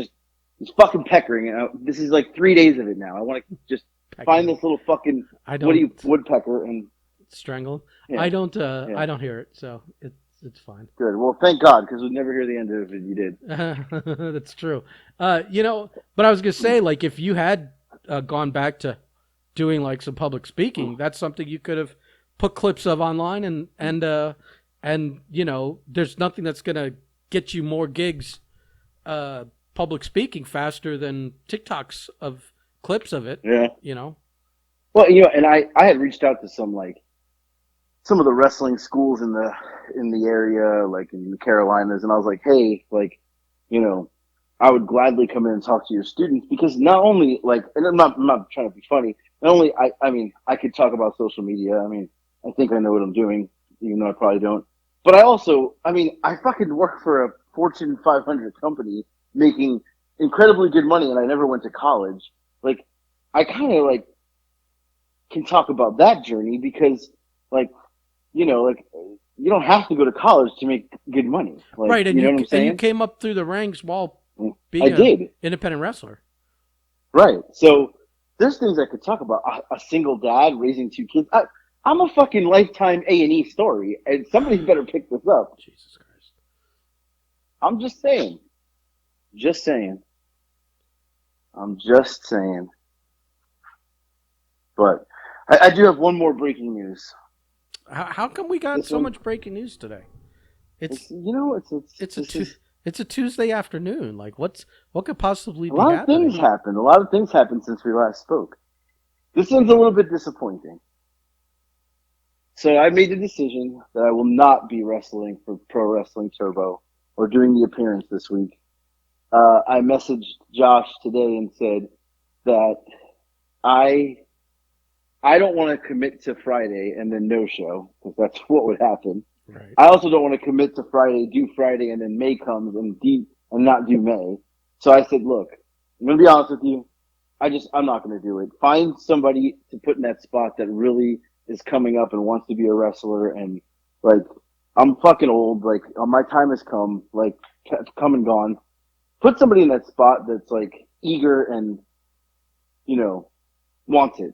A: fucking peckering. And this is like 3 days of it now. I want to just find
B: peckering.
A: this little fucking
B: I don't
A: woodpecker, and
B: strangle.
A: yeah,
B: I
A: yeah.
B: don't hear it, so it's fine.
A: Good. Well, thank God, because we'd never hear the end of it. You did.
B: That's true. But I was gonna say, like, if you had gone back to doing like some public speaking, that's something you could have put clips of online, and there's nothing that's gonna get you more gigs, public speaking faster than TikToks of clips of it.
A: Yeah.
B: You know.
A: Well, and I had reached out to some of the wrestling schools in the area, like in the Carolinas, and I was like, hey, like, you know, I would gladly come in and talk to your students because not only like, and I'm not trying to be funny. Not only I mean, I could talk about social media. I mean, I think I know what I'm doing, even though I probably don't. But I mean, I fucking work for a Fortune 500 company making incredibly good money, and I never went to college. Like, I kind of like can talk about that journey because, like, like you don't have to go to college to make good money. Like,
B: Right,
A: you know what I'm
B: and you
A: saying?
B: came up through the ranks while
A: I
B: being a
A: did.
B: independent wrestler.
A: Right. So there's things I could talk about. A single dad raising two kids. I'm a fucking lifetime A&E story, and somebody's better pick this up.
B: Jesus Christ.
A: I'm just saying. Just saying. I'm just saying. But I do have one more breaking news.
B: How come we got
A: This
B: so
A: one,
B: much breaking news today? It's it's a
A: this is
B: it's a Tuesday afternoon. Like what could possibly
A: a
B: be
A: lot of things
B: happening?
A: happened. A lot of things happened since we last spoke. This one's a little bit disappointing. So I made the decision that I will not be wrestling for Pro Wrestling Turbo or doing the appearance this week. I messaged Josh today and said that I I don't want to commit to Friday and then no show because that's what would happen.
B: Right.
A: I also don't want to commit to Friday, do Friday, and then May comes and not do May. So I said, look, I'm gonna be honest with you. I'm not gonna do it. Find somebody to put in that spot that really is coming up and wants to be a wrestler. And like, I'm fucking old. Like, my time has come. Like, come and gone. Put somebody in that spot that's like eager and wants it.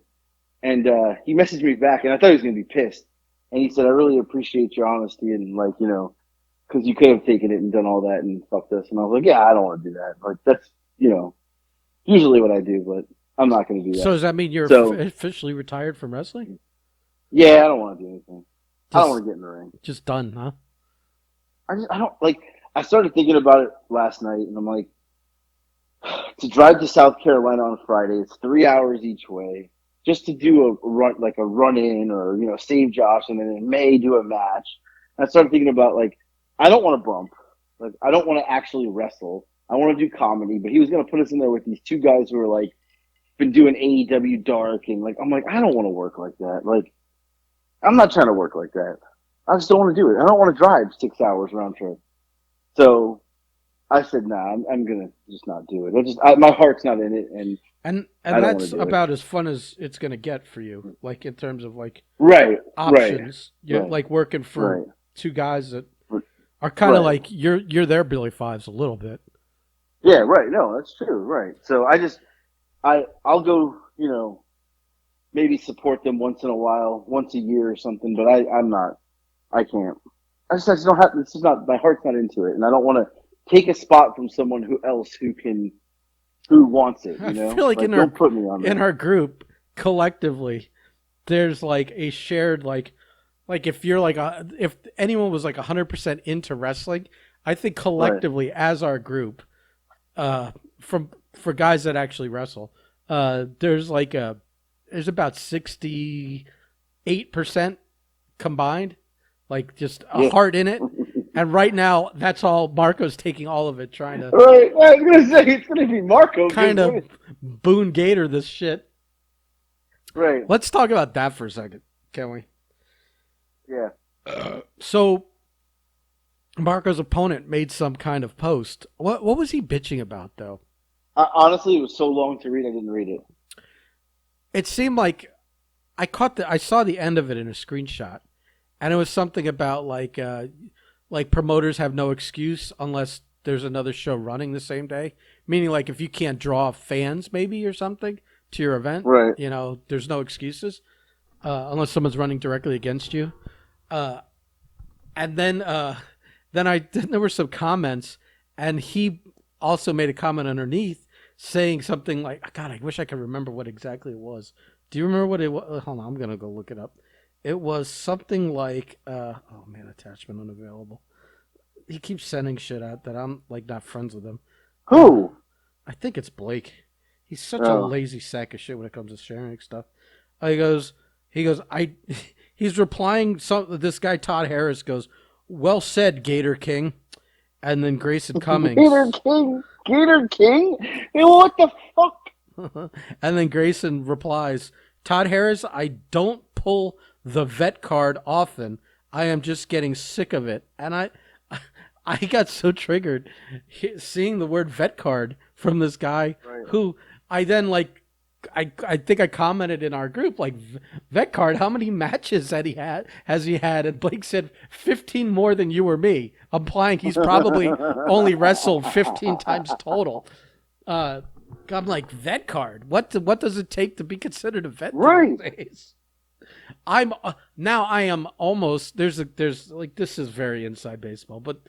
A: And he messaged me back, and I thought he was gonna be pissed. And he said, "I really appreciate your honesty and because you could have taken it and done all that and fucked us. And I was like, yeah, I don't want to do that. Like that's usually what I do, but I'm not going to do
B: So
A: that.
B: does that mean you're
A: So
B: officially retired from wrestling?
A: yeah, I don't want to do anything. I don't
B: Just
A: want to get in the ring.
B: just done, huh?
A: I don't like. I started thinking about it last night, and I'm like, to drive to South Carolina on Friday, it's 3 hours each way, just to do a run, like a run in, or save Josh, and then in May do a match. And I started thinking about like, I don't want to bump, like I don't want to actually wrestle. I want to do comedy, but he was gonna put us in there with these two guys who are like been doing AEW Dark, and like I'm like, I don't want to work like that. Like I'm not trying to work like that. I just don't want to do it. I don't want to drive 6 hours round trip. So I said, nah, I'm gonna just not do it. My heart's not in it, and I
B: And
A: don't want
B: that's
A: to do it.
B: about as fun as it's gonna get for you, like in terms of like
A: Right, right,
B: options. You're
A: right,
B: like working for
A: right,
B: two guys that are kind of
A: right.
B: like you're their Billy Fives a little bit.
A: Yeah, right. No, that's true. Right. So I'll go. Maybe support them once in a while, once a year or something. But I'm not. I can't. I just don't have. This is not. My heart's not into it, and I don't want to take a spot from someone who wants it.
B: I feel like
A: Like don't put me on
B: in
A: there.
B: our group collectively, there's like a shared like if you're like if anyone was like 100% into wrestling, I think
A: Right.
B: collectively as our group, from for guys that actually wrestle, there's like there's about 68% combined, like just a
A: Yeah.
B: heart in it. And right now, that's all Marco's taking all of it, trying to
A: Right. I was gonna say it's gonna be Marco.
B: kind of Boone Gator this shit.
A: Right.
B: Let's talk about that for a second, can we?
A: Yeah.
B: So Marco's opponent made some kind of post. What was he bitching about though?
A: Honestly, it was so long to read. I didn't read it.
B: It seemed like I saw the end of it in a screenshot, and it was something about like promoters have no excuse unless there's another show running the same day. Meaning like if you can't draw fans maybe or something to your event,
A: Right.
B: there's no excuses unless someone's running directly against you. Uh, and then there were some comments, and he also made a comment underneath saying something like, God, I wish I could remember what exactly it was. Do you remember what it was? Hold on, I'm gonna go look it up. It was something like, oh man, attachment unavailable. He keeps sending shit out that I'm like not friends with him. Uh,
A: Who?
B: I think it's Blake. He's such a
A: Oh.
B: lazy sack of shit when it comes to sharing stuff. He goes, he's replying. This guy Todd Harris goes, "Well said, Gator King," and then Grayson
A: Gator
B: Cummings,
A: King. Gator King. Hey, what the fuck?
B: and then Grayson replies, "Todd Harris, I don't pull the vet card often. I am just getting sick of it," and I got so triggered seeing the word vet card from this guy
A: Right.
B: who I then like I think I commented in our group like vet card, how many matches has he had? And Blake said 15 more than you or me, implying he's probably only wrestled 15 times total. I'm like, vet card. What does it take to be considered a vet
A: Right.
B: these days? I'm now I am almost there's like this is very inside baseball, but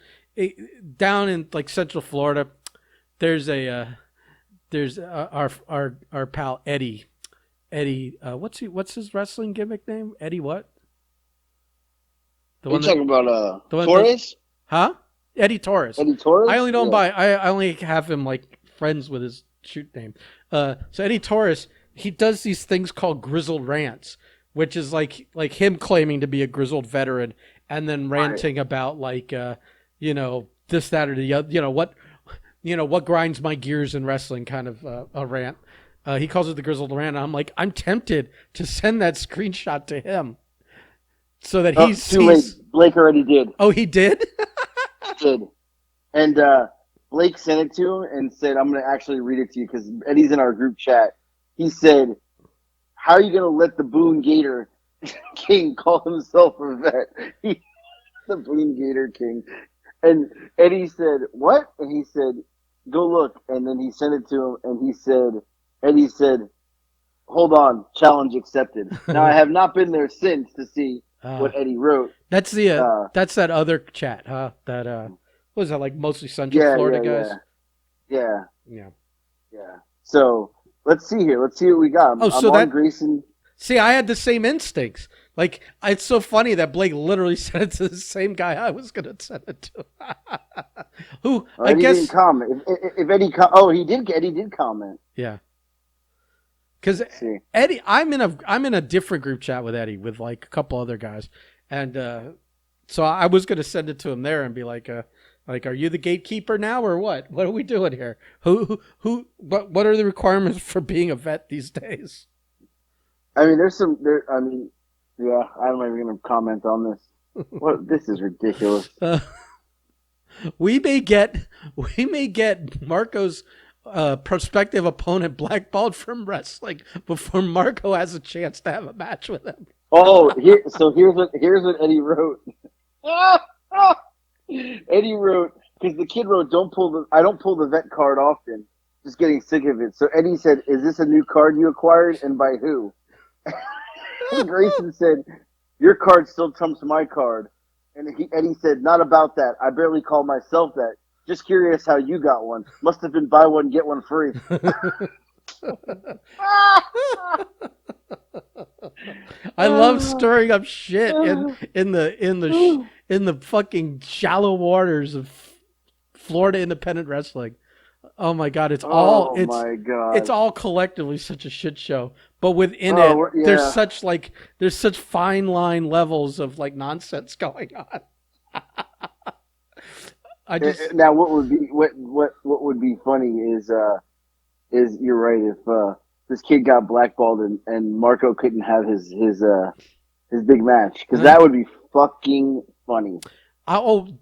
B: down in like Central Florida, there's our pal Eddie. What's his wrestling gimmick name? Eddie what? The
A: Are you
B: one that
A: talking about
B: the one that
A: Torres?
B: huh? Eddie Torres.
A: Eddie Torres?
B: I only know him
A: Yeah.
B: by I only have him like friends with his shoot name. So Eddie Torres, he does these things called grizzled rants, which is like him claiming to be a grizzled veteran and then ranting about like this, that, or the other. What grinds my gears in wrestling kind of a rant. He calls it the grizzled rant. I'm like, I'm tempted to send that screenshot to him so that he
A: Too late.
B: sees.
A: Blake already did.
B: Oh, he did.
A: Did. And Blake sent it to him and said, I'm going to actually read it to you because Eddie's in our group chat. He said, how are you going to let the Boone Gator King call himself a vet? The Boone Gator King. And Eddie said, what? And he said, go look. And then he sent it to him and Eddie said, hold on, challenge accepted. Now, I have not been there since to see,
B: Uh,
A: what Eddie wrote.
B: that's
A: Uh,
B: that's that other chat, huh? That what was that, like mostly Central
A: yeah,
B: Florida
A: yeah,
B: guys?
A: yeah,
B: Yeah.
A: yeah. So let's see here. Let's see what we got.
B: Oh,
A: I'm
B: so
A: on
B: that
A: Grayson.
B: see, I had the same instincts. Like it's so funny that Blake literally sent it to the same guy I was gonna send it to. Who
A: Oh,
B: I
A: Eddie didn't
B: guess,
A: comment. If Eddie, oh, he did. Eddie did comment.
B: yeah. Because
A: Let's see.
B: Eddie, I'm in a different group chat with Eddie with like a couple other guys, and so I was gonna send it to him there and be like, are you the gatekeeper now or what? What are we doing here? What are the requirements for being a vet these days?
A: I mean, there's some. There. I mean, yeah. I'm not even gonna comment on this. What? This is ridiculous.
B: Uh, we may get Marco's prospective opponent blackballed from wrestling before Marco has a chance to have a match with him.
A: Oh, here. So here's what Eddie wrote. Eddie wrote because the kid wrote, I don't pull the vet card often. Just getting sick of it. So Eddie said, "Is this a new card you acquired, and by who?" And Grayson said, "Your card still trumps my card." And Eddie said, "Not about that. I barely call myself that. Just curious how you got one. Must have been buy one get one free."
B: I love stirring up shit in the fucking shallow waters of Florida independent wrestling. Oh my god,
A: Oh my
B: it's
A: god.
B: all collectively such a shit show. But within
A: Oh,
B: it,
A: yeah.
B: there's such fine line levels of like nonsense going on. I just
A: Now, what would be funny is you're right, if this kid got blackballed and Marco couldn't have his big match, because that would be fucking funny.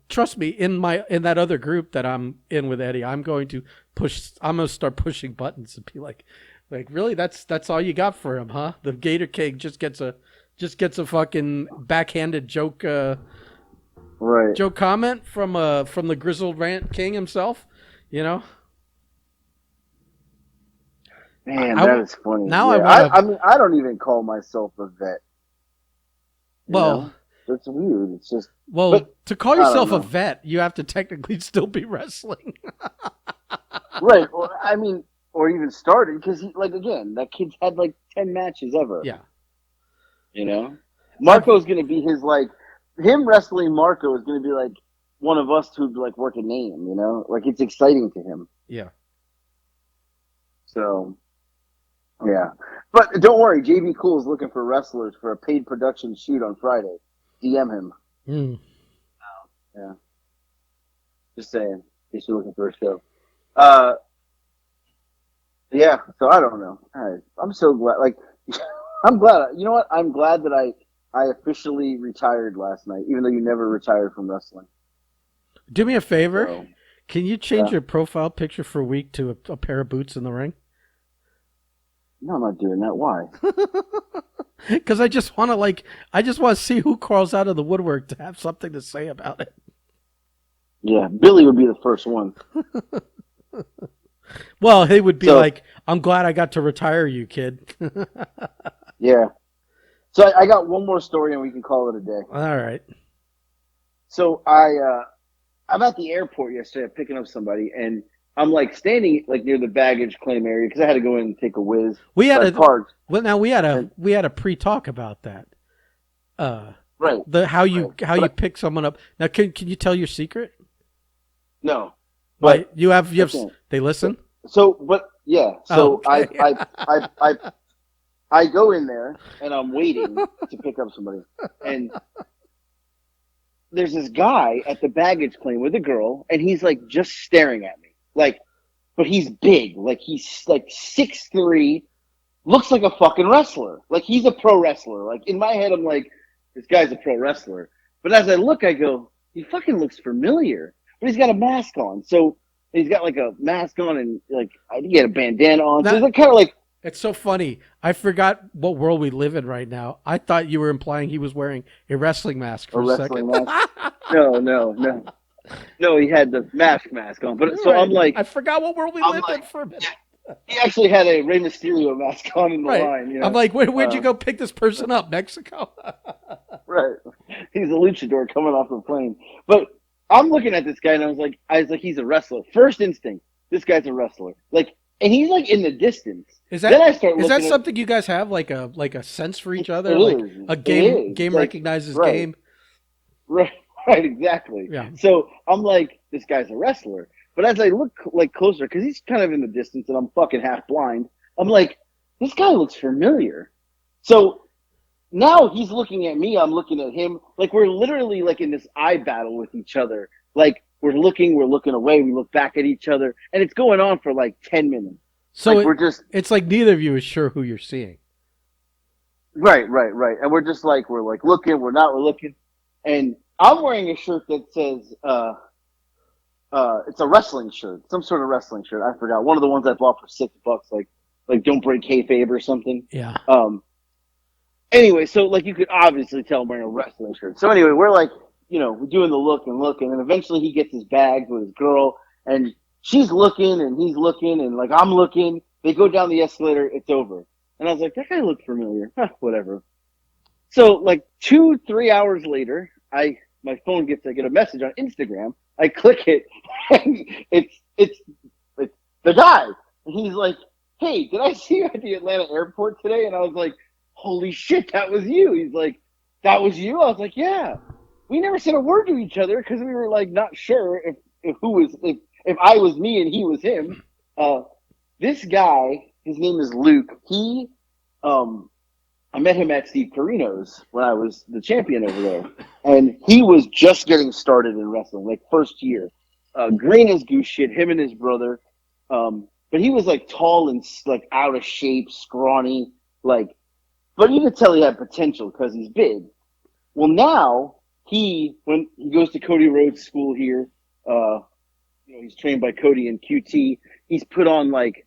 B: trust me, in that other group that I'm in with Eddie, I'm going to start pushing buttons and be like really, that's all you got for him, huh? The Gator King just gets a fucking backhanded joke
A: Right.
B: joke comment from the Grizzled Rant King himself, you know.
A: Man,
B: I
A: that is funny.
B: now I
A: Yeah,
B: want to
A: I mean, I don't even call myself a vet. You
B: well
A: know, it's weird. It's just,
B: well
A: but
B: to call
A: I don't
B: yourself a
A: know.
B: vet, you have to technically still be wrestling.
A: Right. Or I mean, or even started, because like again, that kid's had like 10 matches ever.
B: Yeah,
A: You know,
B: I've
A: Marco's gonna be his like him wrestling. Marco is gonna be like one of us who'd like work a name. You know, like it's exciting to him.
B: yeah.
A: So yeah, but don't worry, JB Cool is looking for wrestlers for a paid production shoot on Friday. DM him.
B: Mm.
A: Yeah, just saying. He's looking for a show. Uh, yeah. So I don't know. All right. I'm so glad. Like, I'm glad. You know what? I'm glad that I officially retired last night, even though you never retired from wrestling.
B: Do me a favor.
A: So
B: Can you change
A: yeah.
B: your profile picture for a week to a pair of boots in the ring?
A: No, I'm not doing that. Why?
B: Because I just want to see who crawls out of the woodwork to have something to say about it.
A: Yeah, Billy would be the first one.
B: Well, he would be
A: So
B: like, "I'm glad I got to retire you, kid."
A: yeah. So I got one more story, and we can call it a day.
B: All right.
A: So I'm at the airport yesterday picking up somebody, and I'm like standing like near the baggage claim area because I had to go in and take a whiz.
B: We
A: So
B: had
A: I
B: a
A: parked.
B: well. Now
A: And,
B: we had a pre-talk about that.
A: right.
B: How
A: Right.
B: you pick someone up. Now, can you tell your secret?
A: No,
B: Why
A: but
B: you have
A: I can't.
B: they listen?
A: But yeah.
B: Oh,
A: So
B: okay.
A: I go in there and I'm waiting to pick up somebody, and there's this guy at the baggage claim with a girl, and he's like just staring at me, like, but he's big, like he's like 6'3", looks like a fucking wrestler, like he's a pro wrestler. Like in my head, I'm like, this guy's a pro wrestler, but as I look, I go, he fucking looks familiar, but he's got a mask on, so he's got like a mask on, and like I think he had a bandana on, so
B: That
A: it's like kind of like
B: It's so funny. I forgot what world we live in right now. I thought you were implying he was wearing a wrestling mask
A: a
B: for a second.
A: wrestling mask. No, he had the mask on, but so
B: Right.
A: I'm like.
B: I forgot what world we
A: I'm
B: lived
A: like,
B: in for a minute.
A: he actually had a Rey Mysterio mask on in the
B: Right.
A: line, you
B: I'm
A: know.
B: like, where'd you go pick this person up? Mexico?
A: Right. He's a luchador coming off the plane. But I'm looking at this guy and I was like, he's a wrestler. First instinct, this guy's a wrestler. Like, and he's like in the distance.
B: Is
A: Then
B: that
A: I start
B: is that
A: looking at
B: something you guys have like a sense for each
A: it
B: other? Like
A: is.
B: a
A: It is.
B: game
A: It's like,
B: recognizes
A: right.
B: game?
A: Right, right, exactly.
B: Yeah.
A: So I'm like, this guy's a wrestler. But as I look like closer, because he's kind of in the distance and I'm fucking half blind, I'm like, this guy looks familiar. So now he's looking at me, I'm looking at him. Like we're literally like in this eye battle with each other. Like we're looking away, we look back at each other, and it's going on for like 10 minutes.
B: So
A: like we're just
B: it's like neither of you is sure who you're seeing.
A: right, right, right. And we're just like we're like looking, we're looking. And I'm wearing a shirt that says it's a wrestling shirt, some sort of wrestling shirt. I forgot. One of the ones I bought for $6, like don't break kayfabe or something.
B: Yeah.
A: Anyway, so like you could obviously tell I'm wearing a wrestling shirt. So anyway, we're like, we're doing the look, and then eventually he gets his bags with his girl, and she's looking, and he's looking, and like I'm looking. They go down the escalator. It's over. And I was like, that guy looked familiar. Huh, whatever. So like 2-3 hours later, my phone I get a message on Instagram. I click it, and it's the guy. And he's like, hey, did I see you at the Atlanta airport today? And I was like, holy shit, that was you. He's like, that was you? I was like, yeah. We never said a word to each other because we were like not sure if I was me and he was him. This guy, his name is Luke. I met him at Steve Carino's when I was the champion over there, and he was just getting started in wrestling, like first year. Green as goose shit, him and his brother. But he was like tall and like out of shape, scrawny, like. But you could tell he had potential because he's big. Well, now when he goes to Cody Rhodes school here, he's trained by Cody in QT. He's put on like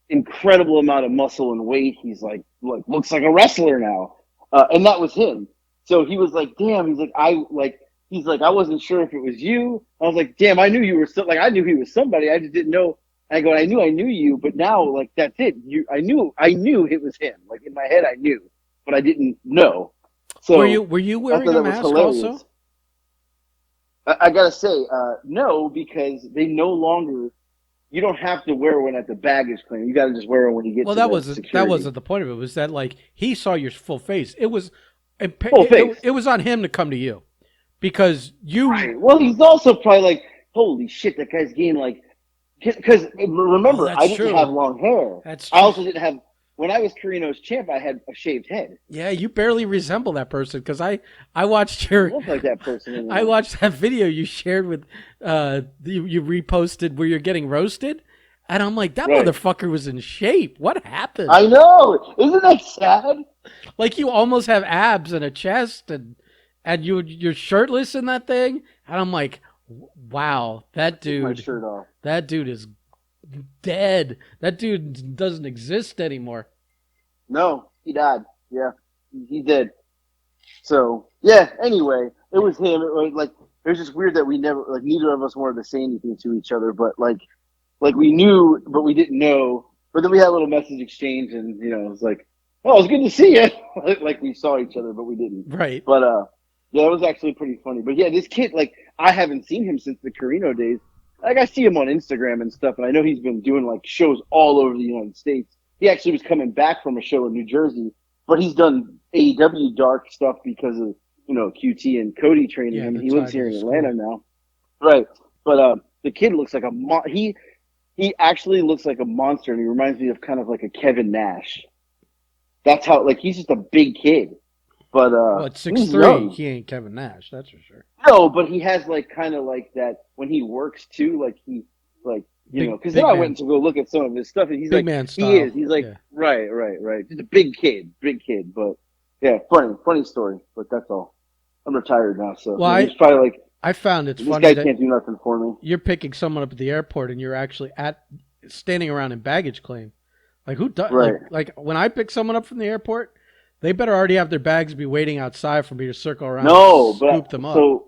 A: incredible amount of muscle and weight. He's like looks like a wrestler now, and that was him. So he was like, "Damn!" He's like, "I wasn't sure if it was you." I was like, "Damn! I knew you were I knew he was somebody. I just didn't know." I go, "I knew you, but now like that's it. I knew it was him. Like in my head, I knew, but I didn't know." So
B: were you wearing a mask also?
A: I gotta say, no, because they no longer. You don't have to wear one at the baggage claim. You got to just wear one when you get to the security.
B: That wasn't the point of it. It was that like he saw your full face. It was it was on him to come to you because you.
A: Right. Well, he's also probably like, holy shit, that guy's getting like, because remember, I didn't have long hair.
B: That's true.
A: I also didn't have. When I was Carino's champ, I had a shaved head.
B: Yeah, you barely resemble that person because I watched your.
A: I look like that person anymore.
B: I watched that video you shared with you reposted where you're getting roasted, and I'm like, that motherfucker was in shape. What happened?
A: I know, isn't that sad?
B: Like you almost have abs and a chest, and you're shirtless in that thing, and I'm like, wow, that dude.
A: Take my shirt off.
B: That dude is dead. That dude doesn't exist anymore.
A: No, he died. Yeah, he did. So yeah. Anyway, it was him. It was just weird that we never neither of us wanted to say anything to each other, but like we knew, but we didn't know. But then we had a little message exchange, and it was like, oh, it was good to see you. Like we saw each other, but we didn't.
B: Right.
A: But yeah, it was actually pretty funny. But yeah, this kid, I haven't seen him since the Carino days. Like I see him on Instagram and stuff, and I know he's been doing like shows all over the United States. He actually was coming back from a show in New Jersey, but he's done AEW dark stuff because of QT and Cody training him. He lives here in Atlanta now, right? But the kid looks like he actually looks like a monster, and he reminds me of kind of like a Kevin Nash. That's how he's just a big kid. But
B: at 6'3", he ain't Kevin Nash, that's for sure.
A: No, but he has kind of that when he works too, because then I went to go look at some of his stuff, and he's
B: big man style.
A: He is. He's right. Just a big kid. But yeah, funny story. But that's all. I'm retired now, so he's probably
B: I found it's
A: this
B: funny
A: guy
B: that
A: can't do nothing for me.
B: You're picking someone up at the airport, and you're actually standing around in baggage claim. Like who does?
A: Right.
B: Like when I pick someone up from the airport, they better already have their bags be waiting outside for me to circle around.
A: No,
B: and scoop them up.
A: So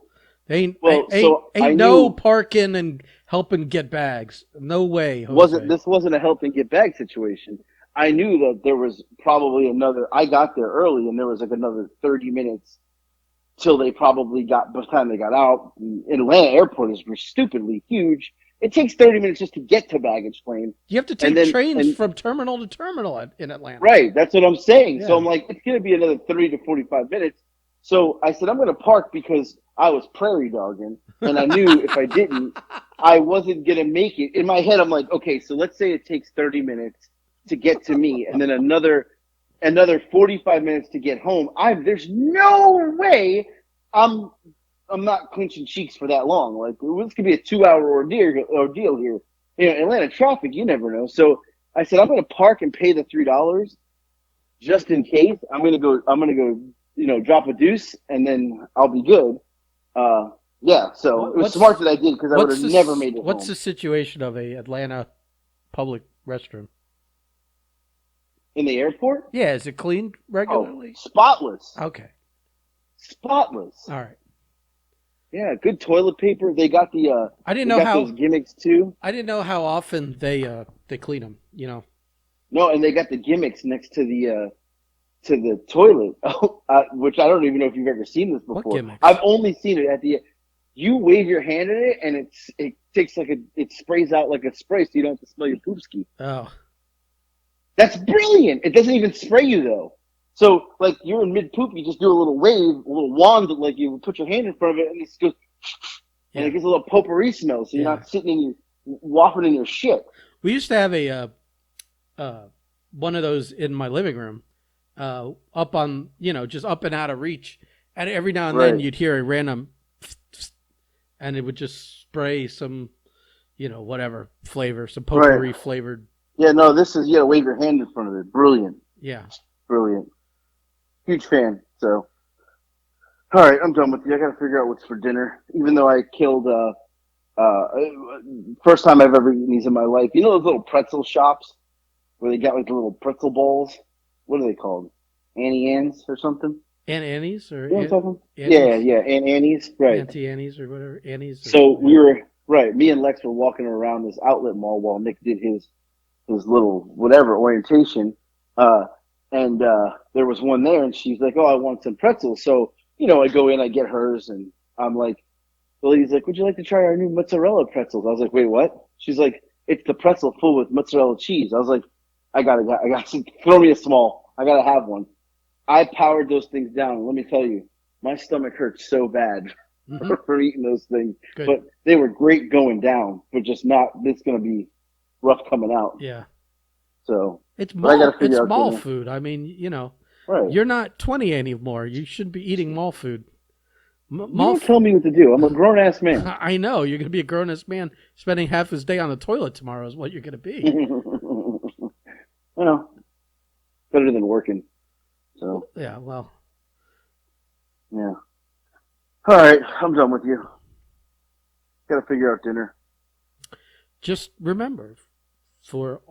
B: they ain't no parking and helping get bags. No way. Jose.
A: This wasn't a help and get bag situation. I knew that there was probably I got there early, and there was another 30 minutes till they probably got, by the time they got out. Atlanta airport is stupidly huge. It takes 30 minutes just to get to baggage claim.
B: You have to
A: And
B: take
A: then,
B: trains from terminal to terminal in Atlanta.
A: right, that's what I'm saying. So
B: Yeah.
A: I'm like, it's going to be another 30 to 45 minutes. So I said, I'm going to park because I was prairie dogging. And I knew if I didn't, I wasn't going to make it. In my head, I'm like, okay, so let's say it takes 30 minutes to get to me and then another 45 minutes to get home. There's no way I'm not clinching cheeks for that long. Like, this could be a 2-hour ordeal here. Atlanta traffic, you never know. So I said, I'm going to park and pay the $3 just in case. I'm going to go, drop a deuce and then I'll be good. Yeah. So it was smart that I did because I would have never made it
B: What's
A: home.
B: the situation of a Atlanta public restroom?
A: In the airport?
B: Yeah, is it cleaned regularly?
A: Oh, spotless.
B: Okay.
A: Spotless.
B: All right.
A: Yeah, good toilet paper. They got
B: I didn't
A: they
B: know
A: got
B: how
A: those gimmicks too.
B: I didn't know how often they clean them.
A: No, and they got the gimmicks next to the toilet, which I don't even know if you've ever seen this
B: What
A: before.
B: gimmicks?
A: I've only seen it at the. You wave your hand in it, and it takes it sprays out like a spray, so you don't have to smell your poop ski.
B: Oh.
A: That's brilliant. It doesn't even spray you though. So like you're in mid poop, you just do a little wave, a little wand, like you put your hand in front of it, and it goes, and it gets a little potpourri smell, so you're not sitting in your wafting in your shit.
B: We used to have a one of those in my living room, up on just up and out of reach, and every now and then you'd hear a random, and it would just spray some, whatever flavor, some potpourri flavored.
A: Yeah, no, this is, you gotta wave your hand in front of it. Brilliant.
B: Yeah.
A: Brilliant. Huge fan. So, all right, I'm done with you. I gotta figure out what's for dinner. Even though I killed, first time I've ever eaten these in my life. You know those little pretzel shops where they got like the little pretzel balls? What are they called? Annie Ann's or something?
B: Aunt Annie's or
A: You know what I'm talking?
B: Annie's?
A: Yeah, Aunt Annie's, right.
B: Auntie Annie's or whatever. Annie's.
A: So we were, right, me and Lex were walking around this outlet mall while Nick did his little whatever orientation, and there was one there, and she's like, "Oh, I want some pretzels." So I go in, I get hers, and I'm like, the lady's like, "Would you like to try our new mozzarella pretzels?" I was like, "Wait, what?" She's like, "It's the pretzel full with mozzarella cheese." I was like, I got throw me a small. I gotta have one. I powered those things down. Let me tell you, my stomach hurts so bad for eating those things.
B: Good.
A: But they were great going down, but just not. It's gonna be rough coming out.
B: Yeah.
A: So
B: it's mall
A: dinner.
B: food. I mean,
A: right.
B: You're not 20 anymore. You shouldn't be eating mall food.
A: You don't tell me what to do. I'm a grown ass man.
B: I know you're going to be a grown ass man spending half his day on the toilet tomorrow. Is what you're going to be.
A: Well, better than working. So
B: yeah. Well.
A: Yeah. All right, I'm done with you. Got to figure out dinner.
B: Just remember, for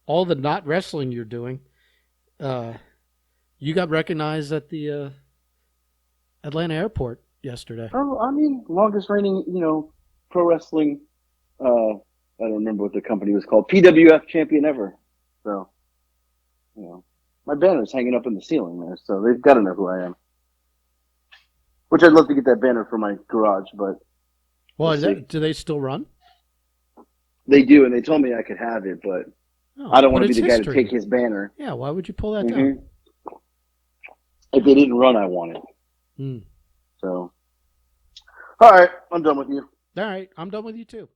B: all the not wrestling you're doing, you got recognized at the Atlanta airport yesterday.
A: Oh, I mean, longest reigning, pro wrestling. I don't remember what the company was called. PWF champion ever. So, my banner's hanging up in the ceiling there, so they've got to know who I am. Which I'd love to get that banner for my garage, but
B: well, do they still run?
A: They do, and they told me I could have it, but I don't want to be the guy to take his banner.
B: Yeah, why would you pull that down?
A: If they didn't run, I want it. So, all right, I'm done with you.
B: All right, I'm done with you too.